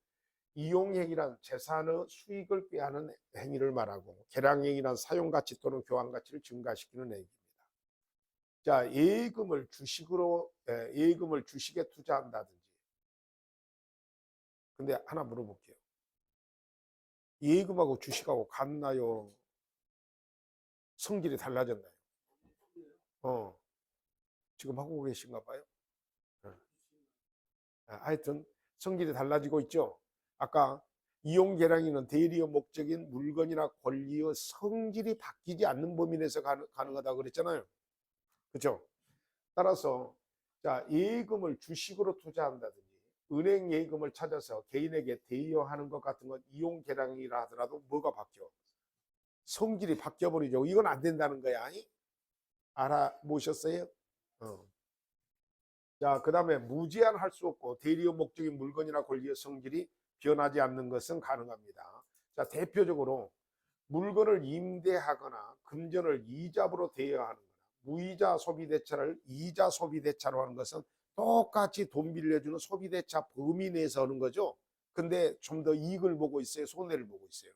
이용행위란 재산의 수익을 꾀하는 행위를 말하고, 계량행위란 사용가치 또는 교환가치를 증가시키는 행위입니다. 자, 예금을 주식에 투자한다든지. 근데 하나 물어볼게요. 예금하고 주식하고 같나요? 성질이 달라졌나요? 지금 하고 계신가 봐요. 하여튼 성질이 달라지고 있죠. 아까 이용계량행위는 대리의 목적인 물건이나 권리의 성질이 바뀌지 않는 범위 내에서 가능하다고 그랬잖아요. 그렇죠? 따라서 자, 예금을 주식으로 투자한다든지 은행 예금을 찾아서 개인에게 대여하는 것 같은 건 이용계량이라 하더라도 뭐가 바뀌어? 성질이 바뀌어버리죠. 이건 안 된다는 거야. 알아보셨어요? 자, 그 다음에 무제한할 수 없고 대리의 목적인 물건이나 권리의 성질이 변하지 않는 것은 가능합니다. 자, 대표적으로 물건을 임대하거나 금전을 이자로 대여하는 거나 무이자 소비대차를 이자 소비대차로 하는 것은 똑같이 돈 빌려주는 소비대차 범위 내에서 하는 거죠. 근데 좀 더 이익을 보고 있어요? 손해를 보고 있어요?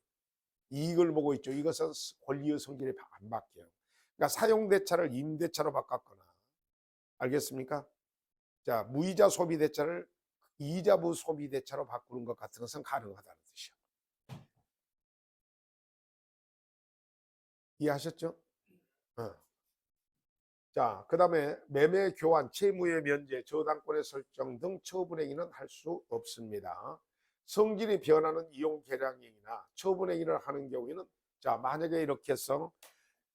이익을 보고 있죠. 이것은 권리의 성질이 안 바뀌어요. 그러니까 사용대차를 임대차로 바꿨거나, 알겠습니까? 자, 무이자 소비대차를 이자부 소비대차로 바꾸는 것 같은 것은 가능하다는 뜻이요. 이해하셨죠? 자, 그 다음에 매매, 교환, 채무의 면제, 저당권의 설정 등 처분행위는 할 수 없습니다. 성질이 변하는 이용 계량행위나 처분행위를 하는 경우에는, 자, 만약에 이렇게 해서,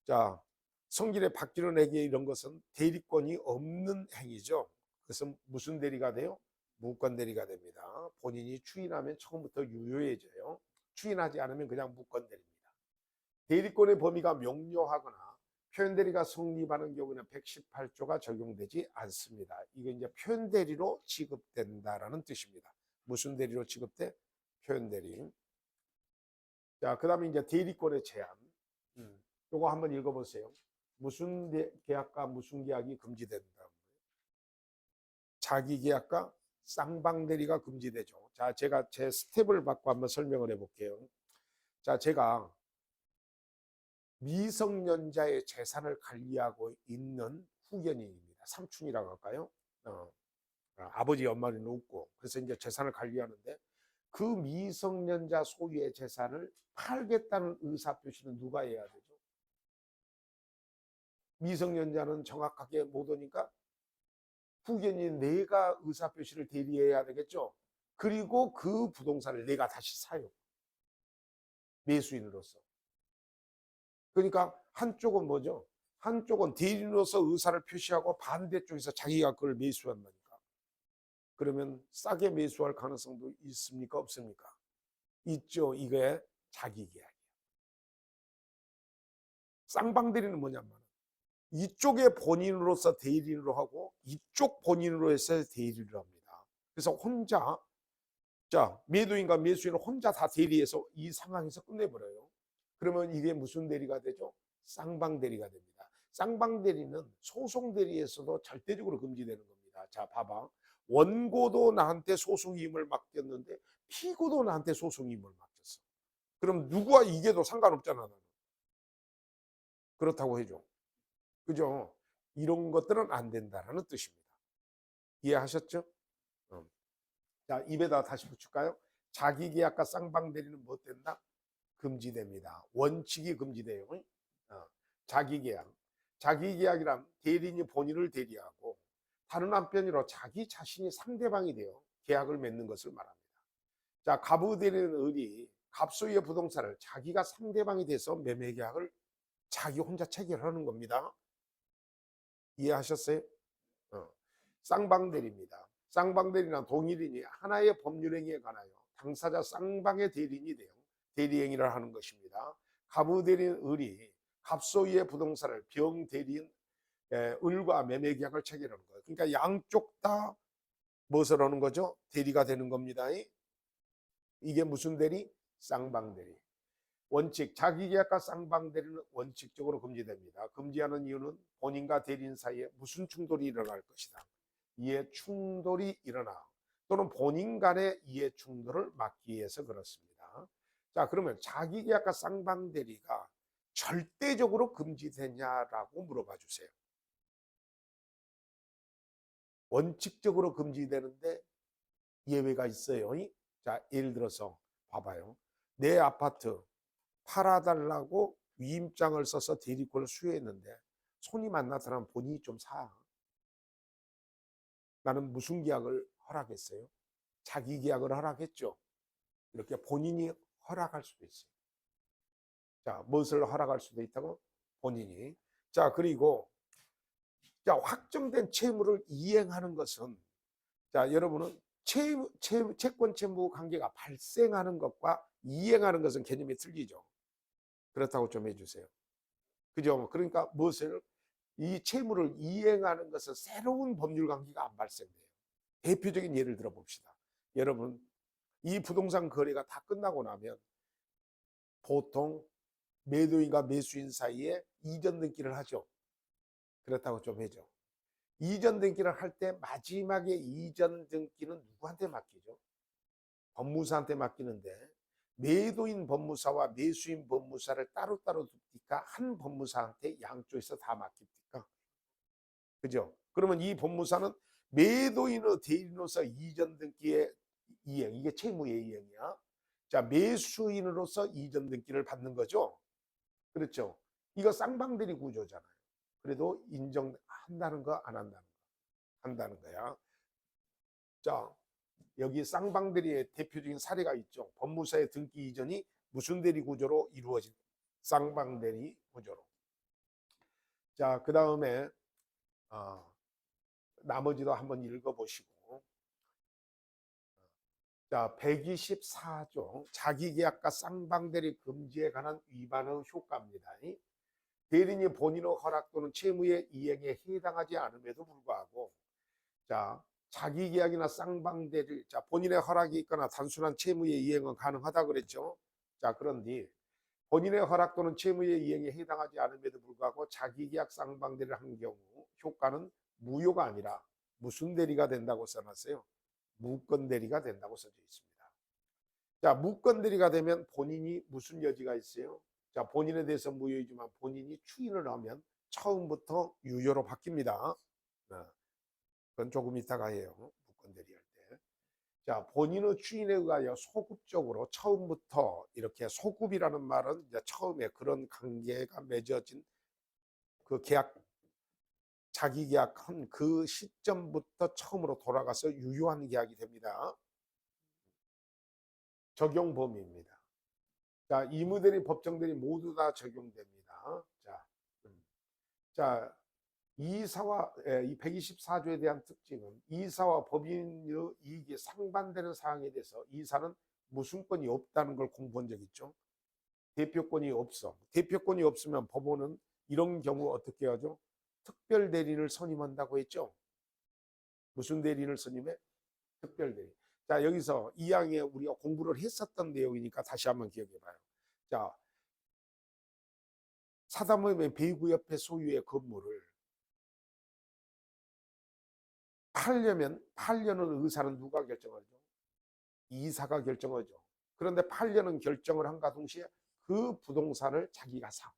자, 성질이 바뀌는 행위, 이런 것은 대리권이 없는 행위죠. 그래서 무슨 대리가 돼요? 무권 대리가 됩니다. 본인이 추인하면 처음부터 유효해져요. 추인하지 않으면 그냥 무권 대리입니다. 대리권의 범위가 명료하거나 표현대리가 성립하는 경우는 118조가 적용되지 않습니다. 이게 이제 표현대리로 취급된다라는 뜻입니다. 무슨 대리로 취급돼? 표현대리. 자, 그 다음에 이제 대리권의 제한. 요거 한번 읽어보세요. 무슨 계약과 무슨 계약이 금지된다. 자기 계약과 쌍방대리가 금지되죠. 자, 제가 제 스텝을 받고 한번 설명을 해볼게요. 자, 제가 미성년자의 재산을 관리하고 있는 후견인입니다. 삼촌이라고 할까요? 아버지 엄마는 없고, 그래서 이제 재산을 관리하는데, 그 미성년자 소유의 재산을 팔겠다는 의사표시는 누가 해야 되죠? 미성년자는 정확하게 못 오니까 후견인 내가 의사표시를 대리해야 되겠죠. 그리고 그 부동산을 내가 다시 사요. 매수인으로서. 그러니까 한쪽은 뭐죠? 한쪽은 대리인으로서 의사를 표시하고 반대쪽에서 자기가 그걸 매수한다니까. 그러면 싸게 매수할 가능성도 있습니까? 없습니까? 있죠. 이게 자기계약이에요. 쌍방대리는 뭐냐면 이쪽에 본인으로서 대리인으로 하고 이쪽 본인으로 해서 대리를 합니다. 그래서 혼자, 자, 매도인과 매수인은 혼자 다 대리해서 이 상황에서 끝내버려요. 그러면 이게 무슨 대리가 되죠? 쌍방대리가 됩니다. 쌍방대리는 소송대리에서도 절대적으로 금지되는 겁니다. 자, 봐봐. 원고도 나한테 소송임을 맡겼는데 피고도 나한테 소송임을 맡겼어. 그럼 누구와 이게도 상관없잖아, 나는. 그렇다고 해줘. 그죠? 이런 것들은 안 된다라는 뜻입니다. 이해하셨죠? 자, 입에다 다시 붙일까요? 자기계약과 쌍방대리는 뭐 된다? 금지됩니다. 원칙이 금지돼요. 자기계약. 자기계약이란 대리인이 본인을 대리하고 다른 한편으로 자기 자신이 상대방이 되어 계약을 맺는 것을 말합니다. 자, 가부대리는 갑소유의 부동산을 자기가 상대방이 돼서 매매 계약을 자기 혼자 체결하는 겁니다. 이해하셨어요? 쌍방대리입니다. 쌍방대리란 동일인이 하나의 법률행위에 관하여 당사자 쌍방의 대리인이 되어 대리행위를 하는 것입니다. 가부대리인 을이 갑소유의 부동산을 병대리인 을과 매매 계약을 체결하는 거예요. 그러니까 양쪽 다 무엇을 하는 거죠? 대리가 되는 겁니다. 이게 무슨 대리? 쌍방대리. 원칙, 자기계약과 쌍방대리는 원칙적으로 금지됩니다. 금지하는 이유는 본인과 대리인 사이에 무슨 충돌이 일어날 것이다. 이해 충돌이 일어나 또는 본인 간의 이해 충돌을 막기 위해서 그렇습니다. 자, 그러면 자기계약과 쌍방대리가 절대적으로 금지되냐라고 물어봐 주세요. 원칙적으로 금지되는데 예외가 있어요. 자, 예를 들어서 봐봐요. 내 아파트 팔아달라고 위임장을 써서 대리권을 수여했는데 손이 안 나타나면 본인이 좀 사. 나는 무슨 계약을 허락했어요? 자기 계약을 허락했죠. 이렇게 본인이 허락할 수도 있어요. 자, 무엇을 허락할 수도 있다고? 본인이. 자, 그리고 자, 확정된 채무를 이행하는 것은 자, 여러분은 채권 채무 관계가 발생하는 것과 이행하는 것은 개념이 틀리죠. 그렇다고 좀 해주세요. 그죠? 그러니까 무엇을 이 채무를 이행하는 것은 새로운 법률 관계가 안 발생돼요. 대표적인 예를 들어 봅시다. 여러분, 이 부동산 거래가 다 끝나고 나면 보통 매도인과 매수인 사이에 이전 등기를 하죠. 그렇다고 좀 해줘. 이전 등기를 할 때 마지막에 이전 등기는 누구한테 맡기죠? 법무사한테 맡기는데 매도인 법무사와 매수인 법무사를 따로따로 둡니까? 한 법무사한테 양쪽에서 다 맡깁니까? 그죠? 그러면 이 법무사는 매도인의 대리인으로서 이전 등기의 이행, 이게 채무의 이행이야. 자, 매수인으로서 이전 등기를 받는 거죠. 그렇죠? 이거 쌍방대리 구조잖아요. 그래도 인정한다는 거, 안 한다는 거? 한다는 거야. 자, 여기 쌍방대리의 대표적인 사례가 있죠. 법무사의 등기 이전이 무슨 대리 구조로 이루어진 쌍방대리 구조로. 자, 그 다음에 나머지도 한번 읽어보시고. 자, 124조 자기계약과 쌍방대리 금지에 관한 위반의 효과입니다. 대리인이 본인의 허락 또는 채무의 이행에 해당하지 않음에도 불구하고 자, 자기계약이나 쌍방대리, 자, 본인의 허락이 있거나 단순한 채무의 이행은 가능하다 그랬죠. 자, 그런데 본인의 허락 또는 채무의 이행에 해당하지 않음에도 불구하고 자기계약 쌍방대리를 한 경우 효과는 무효가 아니라 무슨 대리가 된다고 써놨어요? 무건대리가 된다고 써져 있습니다. 자, 무건대리가 되면 본인이 무슨 여지가 있어요? 자, 본인에 대해서 무효이지만 본인이 추인을 하면 처음부터 유효로 바뀝니다. 그건 조금 이따가 해요. 무건대리 할 때. 자, 본인의 추인에 의하여 소급적으로 처음부터 이렇게 소급이라는 말은 이제 처음에 그런 관계가 맺어진 그 계약, 자기 계약한 그 시점부터 처음으로 돌아가서 유효한 계약이 됩니다. 적용 범위입니다. 자, 이무대리, 법정대리 모두 다 적용됩니다. 자, 이사와 이 124조에 대한 특징은 이사와 법인의 이익이 상반되는 사항에 대해서 이사는 무슨권이 없다는 걸 공부한 적 있죠. 대표권이 없어. 대표권이 없으면 법원은 이런 경우 어떻게 하죠? 특별 대리인을 선임한다고 했죠. 무슨 대리인을 선임해? 특별 대리. 자, 여기서 이 항에 우리가 공부를 했었던 내용이니까 다시 한번 기억해 봐요. 자, 사담의 배구 옆에 소유의 건물을 팔려는 의사는 누가 결정하죠? 이사가 결정하죠. 그런데 팔려는 결정을 한가 동시에 그 부동산을 자기가 사.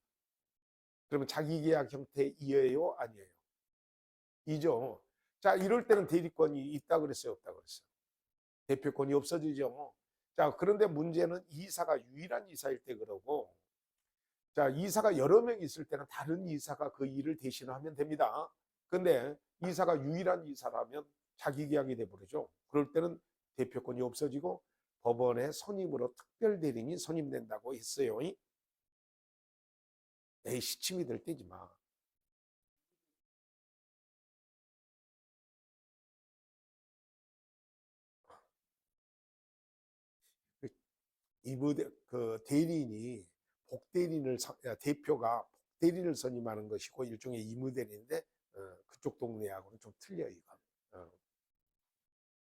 그러면 자기 계약 형태에 이해요? 아니에요? 이죠. 자, 이럴 때는 대리권이 있다 그랬어요? 없다 그랬어요? 대표권이 없어지죠. 자, 그런데 문제는 이사가 유일한 이사일 때 그러고 자, 이사가 여러 명 있을 때는 다른 이사가 그 일을 대신하면 됩니다. 근데 이사가 유일한 이사라면 자기 계약이 돼버리죠. 그럴 때는 대표권이 없어지고 법원의 선임으로 특별 대리인이 선임된다고 했어요. 에이, 시침이 될 때지 마. 그 대리인이 대표가 복대리인을 선임하는 것이고 일종의 이무대리인데 그쪽 동네하고는 좀 틀려요, 이건. 어.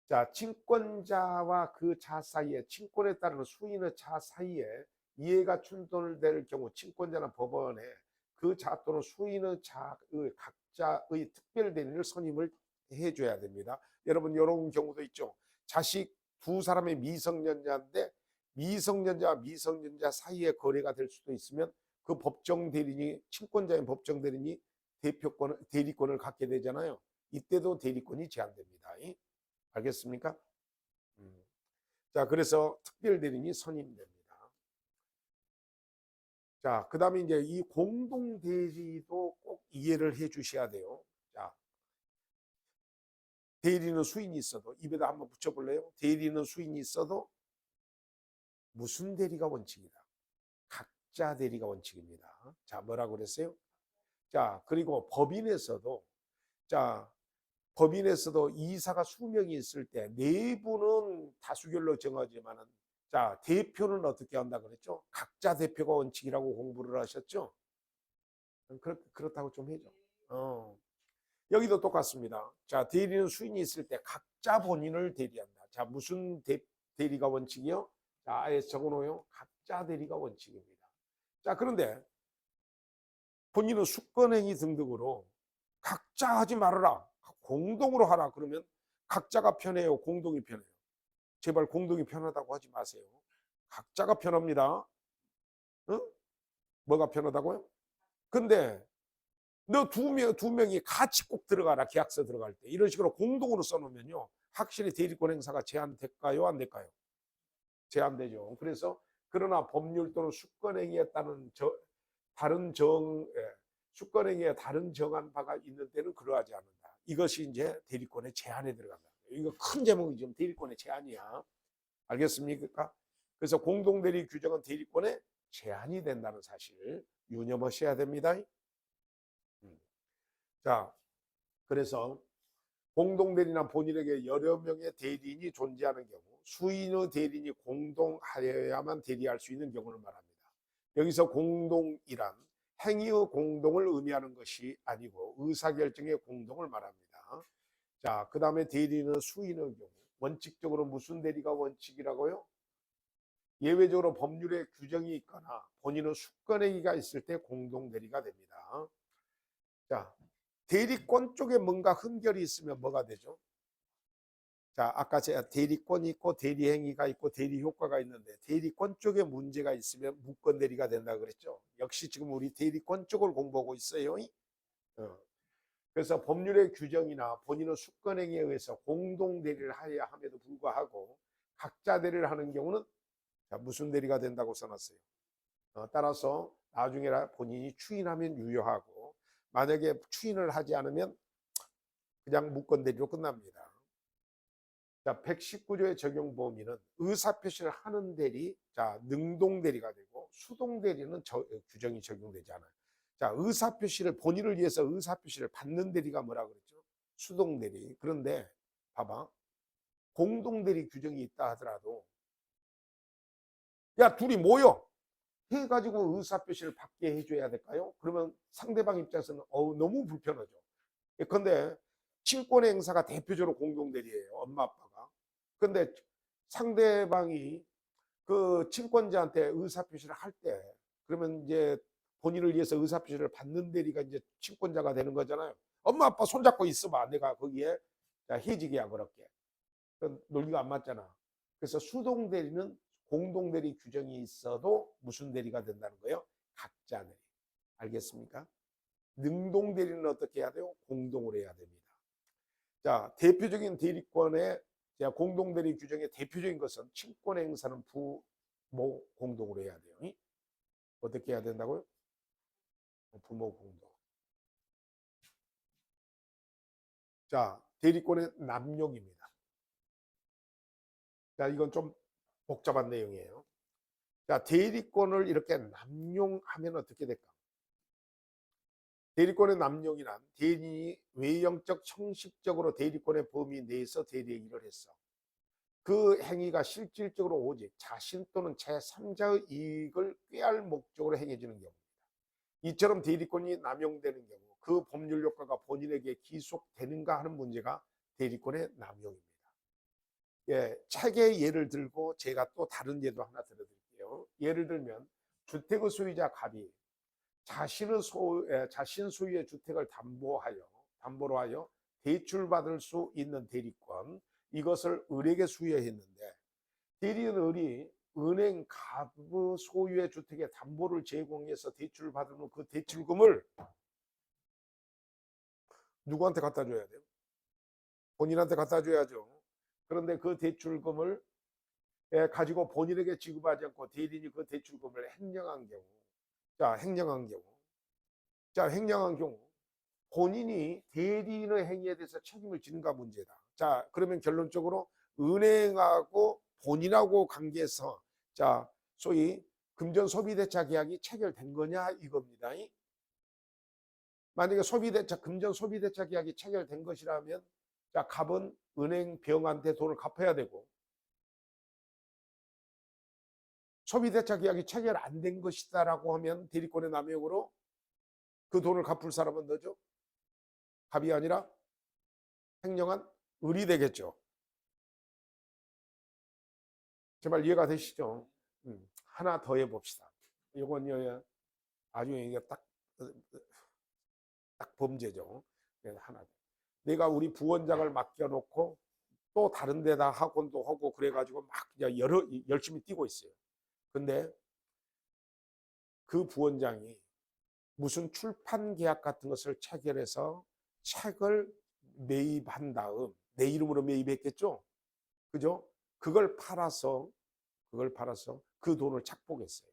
자, 친권자와 그 자 사이에, 친권에 따르는 수인의 자 사이에 이해가 충돌될 경우 친권자나 법원에 그 자 또는 수인의 자의 각자의 특별 대리인을 선임을 해줘야 됩니다. 여러분, 이런 경우도 있죠. 자식 두 사람의 미성년자인데 미성년자와 미성년자 사이에 거래가 될 수도 있으면 그 법정 대리인이, 친권자인 법정 대리인이 대리권을 갖게 되잖아요. 이때도 대리권이 제한됩니다. 알겠습니까? 자, 그래서 특별 대리인이 선임됩니다. 자, 그 다음에 이제 이 공동 대리도 꼭 이해를 해 주셔야 돼요. 자, 대리는 수인이 있어도, 입에다 한번 붙여볼래요? 대리는 수인이 있어도 무슨 대리가 원칙이다? 각자 대리가 원칙입니다. 자, 뭐라고 그랬어요? 자, 그리고 법인에서도 이사가 수명이 있을 때 내부는 다수결로 정하지만은, 자, 대표는 어떻게 한다 그랬죠? 각자 대표가 원칙이라고 공부를 하셨죠? 그렇다고 좀 해줘. 여기도 똑같습니다. 자, 대리는 수인이 있을 때 각자 본인을 대리한다. 자, 무슨 대리가 원칙이요? 자, 아예 적어놓어요. 각자 대리가 원칙입니다. 자, 그런데 본인은 수권행위 등등으로 각자 하지 말아라, 공동으로 하라 그러면 각자가 편해요, 공동이 편해요? 제발 공동이 편하다고 하지 마세요. 각자가 편합니다. 응? 뭐가 편하다고요? 근데 너 두 명이 같이 꼭 들어가라, 계약서 들어갈 때. 이런 식으로 공동으로 써놓으면요, 확실히 대리권 행사가 제한될까요, 안 될까요? 제한되죠. 그래서 그러나 법률 또는 수권행위에 따른 다른 수권행위에 다른 정한 바가 있는 때는 그러하지 않는다. 이것이 이제 대리권의 제한에 들어간다. 이거 큰 제목이 지금 대리권의 제한이야. 알겠습니까? 그래서 공동대리 규정은 대리권의 제한이 된다는 사실 유념하셔야 됩니다. 자, 그래서 공동대리나 본인에게 여러 명의 대리인이 존재하는 경우 수인의 대리인이 공동하여야만 대리할 수 있는 경우를 말합니다. 여기서 공동이란 행위의 공동을 의미하는 것이 아니고 의사결정의 공동을 말합니다. 자, 그 다음에 대리인은 수인의 경우 원칙적으로 무슨 대리가 원칙이라고요? 예외적으로 법률에 규정이 있거나 본인의 수권행위가 있을 때 공동대리가 됩니다. 자, 대리권 쪽에 뭔가 흠결이 있으면 뭐가 되죠? 자, 아까 제가 대리권이 있고 대리행위가 있고 대리효과가 있는데 대리권 쪽에 문제가 있으면 무권대리가 된다 그랬죠. 역시 지금 우리 대리권 쪽을 공부하고 있어요. 그래서 법률의 규정이나 본인의 수권행위에 의해서 공동대리를 하여야 함에도 불구하고 각자 대리를 하는 경우는, 자, 무슨 대리가 된다고 써놨어요. 따라서 나중에 본인이 추인하면 유효하고 만약에 추인을 하지 않으면 그냥 무권대리로 끝납니다. 자, 119조의 적용 범위는 의사표시를 하는 대리, 자, 능동대리가 되고 수동대리는 규정이 적용되지 않아요. 자, 의사표시를, 본인을 위해서 의사표시를 받는 대리가 뭐라 그랬죠? 수동대리. 그런데 봐봐, 공동대리 규정이 있다 하더라도 야, 둘이 모여 해가지고 의사표시를 받게 해줘야 될까요? 그러면 상대방 입장에서는 너무 불편하죠. 예컨대 친권의 행사가 대표적으로 공동대리예요, 엄마 아빠가. 근데 상대방이 그 친권자한테 의사표시를 할 때, 그러면 이제 본인을 위해서 의사표시를 받는 대리가 이제 친권자가 되는 거잖아요. 엄마 아빠 손잡고 있어봐, 내가 거기에 해지기야 그렇게. 논리가 안 맞잖아. 그래서 수동대리는 공동대리 규정이 있어도 무슨 대리가 된다는 거예요? 각자 대리. 알겠습니까? 능동대리는 어떻게 해야 돼요? 공동으로 해야 됩니다. 자, 대표적인 대리권의 공동대리 규정의 대표적인 것은 친권 행사는 부모 공동으로 해야 돼요. 어떻게 해야 된다고요? 부모 공동. 자, 대리권의 남용입니다. 자, 이건 좀 복잡한 내용이에요. 자, 대리권을 이렇게 남용하면 어떻게 될까? 대리권의 남용이란 대리인이 외형적 형식적으로 대리권의 범위 내에서 대리행위를 했어. 그 행위가 실질적으로 오직 자신 또는 제3자의 이익을 꾀할 목적으로 행해지는 경우, 이처럼 대리권이 남용되는 경우 그 법률 효과가 본인에게 기속되는가 하는 문제가 대리권의 남용입니다. 예, 책의 예를 들고 제가 또 다른 예도 하나 들어드릴게요. 예를 들면 주택의 소유자 갑이 자신 소유의 주택을 담보로 하여 대출받을 수 있는 대리권, 이것을 을에게 수여했는데 대리인 을이 은행 갑의 소유의 주택에 담보를 제공해서 대출받은 후 그 대출금을 누구한테 갖다 줘야 돼요? 본인한테 갖다 줘야죠. 그런데 그 대출금을 가지고 본인에게 지급하지 않고 대리인이 그 대출금을 횡령한 경우, 횡령한 경우 본인이 대리인의 행위에 대해서 책임을 지는가 문제다. 자, 그러면 결론적으로 은행하고 본인하고 관계에서 자, 소위 금전 소비대차 계약이 체결된 거냐 이겁니다. 만약에 금전 소비대차 계약이 체결된 것이라면 자, 갑은 은행 병한테 돈을 갚아야 되고, 소비대차 계약이 체결 안 된 것이다라고 하면 대리권의 남용으로 그 돈을 갚을 사람은 너죠? 갑이 아니라 횡령한 을이 되겠죠. 제발 이해가 되시죠? 하나 더 해봅시다. 이건 아주 이게 딱 범죄죠. 하나. 내가 우리 부원장을 맡겨놓고 또 다른 데다 학원도 하고 그래가지고 막 그냥 열심히 뛰고 있어요. 근데 그 부원장이 무슨 출판 계약 같은 것을 체결해서 책을 매입한 다음 내 이름으로 매입했겠죠. 그죠? 그걸 팔아서 그 돈을 착복했어요.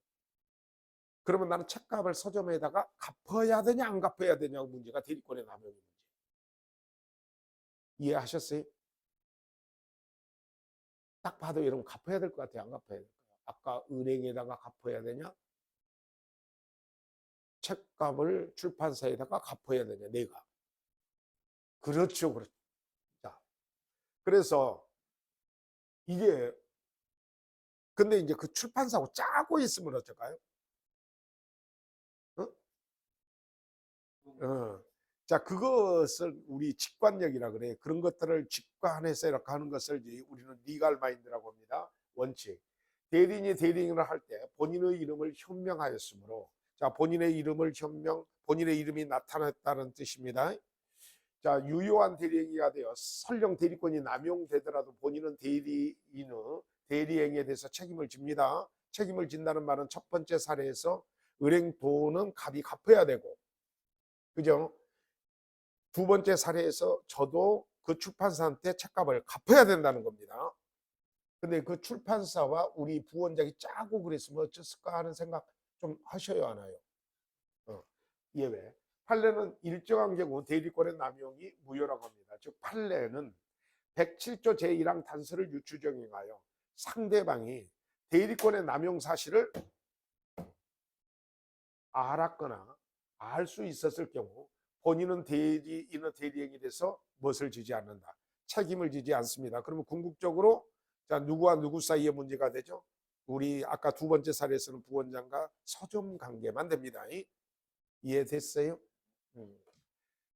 그러면 나는 책값을 서점에다가 갚아야 되냐 안 갚아야 되냐 문제가 대리권의 남용의 문제. 이해하셨어요? 딱 봐도 여러분 갚아야 될 것 같아요, 안 갚아야 될까요? 아까 은행에다가 갚아야 되냐, 책값을 출판사에다가 갚아야 되냐, 내가. 그렇죠, 그렇죠. 자, 그래서 이게 근데 이제 그 출판사하고 짜고 있으면 어떨까요? 어? 자, 그것을 우리 직관력이라 그래. 그런 것들을 직관해서 이렇게 하는 것을 우리는 리갈 마인드라고 합니다. 원칙. 대리인이 대리인을 할 때 본인의 이름을 현명하였으므로, 자, 본인의 이름이 나타났다는 뜻입니다. 자, 유효한 대리행위가 되어 설령 대리권이 남용되더라도 본인은 대리행위에 대해서 책임을 집니다. 책임을 진다는 말은 첫 번째 사례에서 은행 돈은 갑이 갚아야 되고, 그죠? 두 번째 사례에서 저도 그 출판사한테 책값을 갚아야 된다는 겁니다. 근데 그 출판사와 우리 부원장이 짜고 그랬으면 어쩌을까 하는 생각 좀 하셔야 하나요? 예외. 판례는 일정한 경우 대리권의 남용이 무효라고 합니다. 즉 판례는 107조 제1항 단서를 유추정행하여 상대방이 대리권의 남용 사실을 알았거나 알 수 있었을 경우 본인은 대리인의 대리행위에 대해서 무엇을 지지 않는다. 책임을 지지 않습니다. 그러면 궁극적으로 자, 누구와 누구 사이에 문제가 되죠? 우리 아까 두 번째 사례에서는 부원장과 서점 관계만 됩니다. 이해됐어요?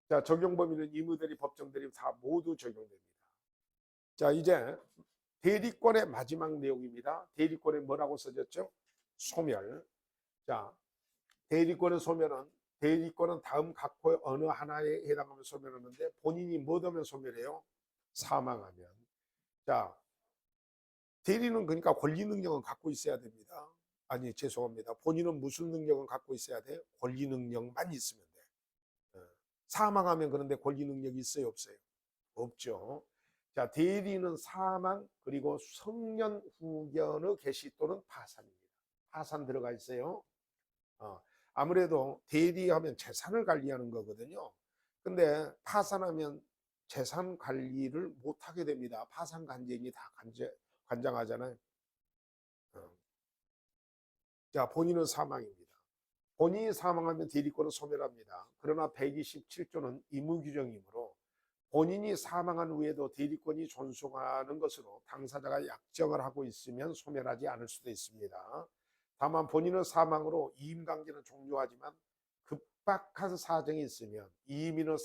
자, 적용 범위는 의무대리, 법정대리 다 모두 적용됩니다. 자, 이제 대리권의 마지막 내용입니다. 대리권에 뭐라고 써졌죠? 소멸. 자, 대리권의 소멸은 다음 각호의 어느 하나에 해당하면 소멸하는데 본인이 뭐 하면 소멸해요? 사망하면. 자, 대리는 그러니까 권리 능력은 갖고 있어야 됩니다. 아니, 죄송합니다. 본인은 무슨 능력은 갖고 있어야 돼요? 권리 능력만 있으면 돼. 사망하면 그런데 권리 능력이 있어요, 없어요? 없죠. 자, 대리는 사망 그리고 성년 후견의 개시 또는 파산입니다. 파산 들어가 있어요. 아무래도 대리하면 재산을 관리하는 거거든요. 근데 파산하면 재산 관리를 못하게 됩니다. 파산 관쟁이 다 관장하잖아요. 자, 본인은 사망입니다. 본인이 사망하면 대리권은 소멸합니다. 그러나 127조는 의무규정이므로 본인이 사망한 후에도 대리권이 존속하는 것으로 당사자가 약정을 하고 있으면 소멸하지 않을 수도 있습니다. 다만 본인의 사망으로 이임관계는 종료하지만 급박한 사정이 있으면 이임인의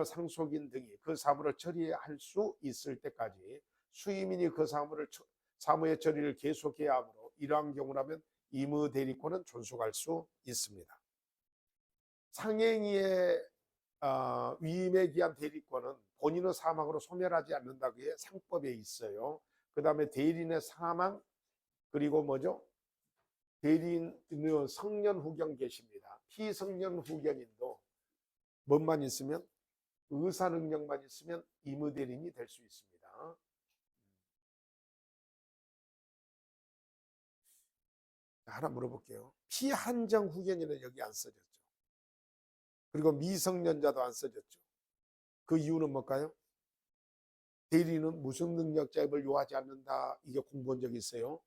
상속인 등이 그 사무를 처리할 수 있을 때까지 수임인이 그 사무의 처리를 계속해야 하므로 이러한 경우라면 임의 대리권은 존속할 수 있습니다. 상행위의 위임에 기한 대리권은 본인의 사망으로 소멸하지 않는다기에 상법에 있어요. 그 다음에 대리인의 사망, 그리고 뭐죠? 대리인의 성년 후견 계십니다. 피성년 후견인도 뭔만 있으면, 의사 능력만 있으면 임의 대리인이 될 수 있습니다. 하나 물어볼게요. 피한정 후견인은 여기 안 써졌죠. 그리고 미성년자도 안 써졌죠. 그 이유는 뭘까요? 대리인은 무슨 능력자임을 요하지 않는다. 이게 공부한 적이 있어요.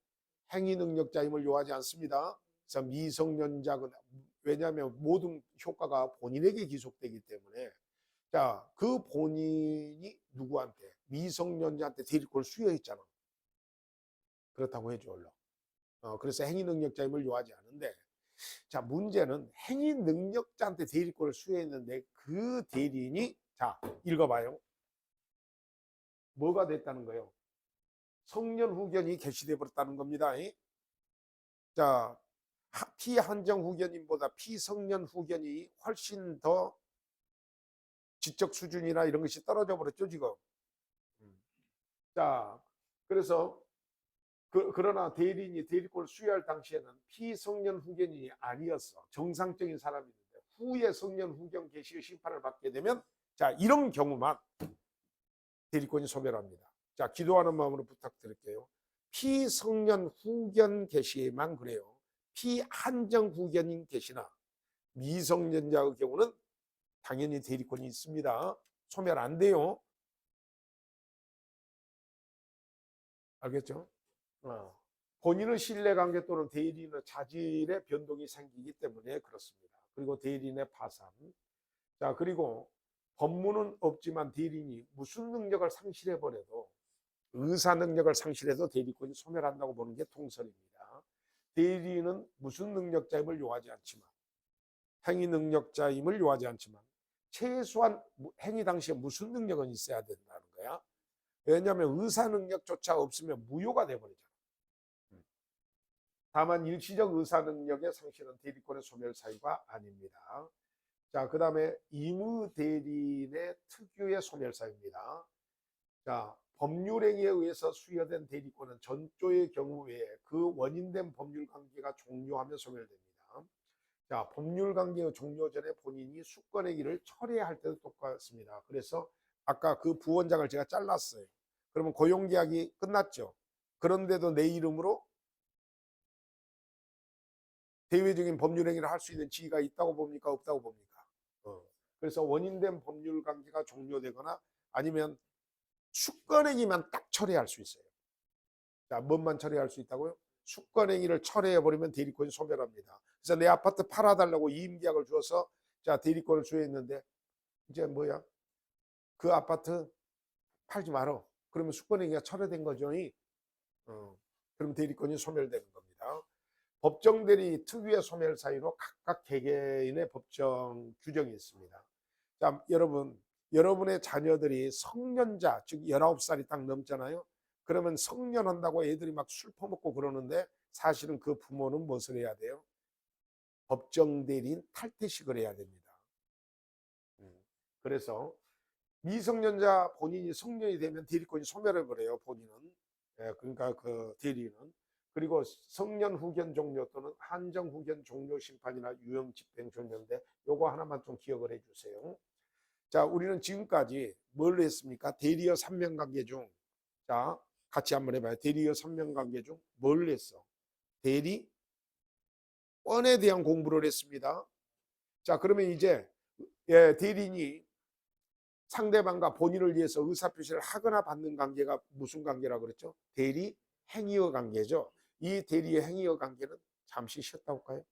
행위 능력자임을 요하지 않습니다. 그래서 미성년자거나, 왜냐하면 모든 효과가 본인에게 기속되기 때문에, 자, 그 본인이 누구한테? 미성년자한테 대리권을 수여했잖아. 그렇다고 해줘, 얼른. 그래서 행위 능력자임을 요하지 않은데, 자, 문제는 행위 능력자한테 대리권을 수여했는데 그 대리인이, 자, 읽어봐요. 뭐가 됐다는 거예요? 성년 후견이 개시돼 버렸다는 겁니다. 자, 피한정 후견인보다 피성년 후견이 훨씬 더 지적 수준이나 이런 것이 떨어져 버렸죠, 지금. 자, 그래서 그러나 대리인이 대리권을 수여할 당시에는 피성년 후견인이 아니었어. 정상적인 사람이었는데 후에 성년 후견 개시의 심판을 받게 되면, 자, 이런 경우만 대리권이 소멸합니다. 자, 기도하는 마음으로 부탁드릴게요. 피성년 후견 개시에만 그래요. 피한정 후견인 개시나 미성년자의 경우는 당연히 대리권이 있습니다. 소멸 안 돼요. 알겠죠? 본인의 신뢰관계 또는 대리인의 자질의 변동이 생기기 때문에 그렇습니다. 그리고 대리인의 파산. 자, 그리고 법무는 없지만 대리인이 무슨 능력을 상실해버려도, 의사 능력을 상실해도 대리권이 소멸한다고 보는 게 통설입니다. 대리인은 무슨 능력자임을 요하지 않지만, 행위 능력자임을 요하지 않지만 최소한 행위 당시에 무슨 능력은 있어야 된다는 거야. 왜냐하면 의사 능력조차 없으면 무효가 돼버리잖아. 다만 일시적 의사 능력의 상실은 대리권의 소멸 사유가 아닙니다. 자, 그 다음에 임의 대리인의 특유의 소멸 사유입니다. 자, 법률행위에 의해서 수여된 대리권은 전조의 경우 외에 그 원인된 법률 관계가 종료하면 소멸됩니다. 자, 법률 관계의 종료 전에 본인이 수권행위를 철회할 때도 똑같습니다. 그래서 아까 그 부원장을 제가 잘랐어요. 그러면 고용계약이 끝났죠. 그런데도 내 이름으로 대외적인 법률행위를 할 수 있는 지위가 있다고 봅니까? 없다고 봅니까? 그래서 원인된 법률 관계가 종료되거나 아니면 수권행위만 딱 철회할 수 있어요. 자, 뭔만 철회할 수 있다고요? 수권행위를 철회해버리면 대리권이 소멸합니다. 그래서 내 아파트 팔아달라고 이임계약을 주어서, 자, 대리권을 수여했는데 이제 뭐야? 그 아파트 팔지 말어. 그러면 수권행위가 철회된 거죠. 그럼 대리권이 소멸되는 겁니다. 법정 대리 특유의 소멸 사유로 각각 개개인의 법정 규정이 있습니다. 자, 여러분의 자녀들이 성년자, 즉 19살이 딱 넘잖아요. 그러면 성년한다고 애들이 막 술 퍼먹고 그러는데 사실은 그 부모는 무엇을 해야 돼요? 법정 대리인 탈퇴식을 해야 됩니다. 그래서 미성년자 본인이 성년이 되면 대리권이 소멸해버려요, 본인은. 그러니까 그 대리인은. 그리고 성년 후견 종료 또는 한정 후견 종료 심판이나 유형 집행 종료인데 요거 하나만 좀 기억을 해주세요. 자, 우리는 지금까지 뭘 했습니까? 대리여 삼명관계 중, 자, 같이 한번 해봐요. 대리여 삼명관계 중 뭘 했어? 대리권에 대한 공부를 했습니다. 자, 그러면 이제 대리인이 상대방과 본인을 위해서 의사표시를 하거나 받는 관계가 무슨 관계라고 그랬죠? 대리 행위의 관계죠. 이 대리의 행위의 관계는 잠시 쉬었다 올까요?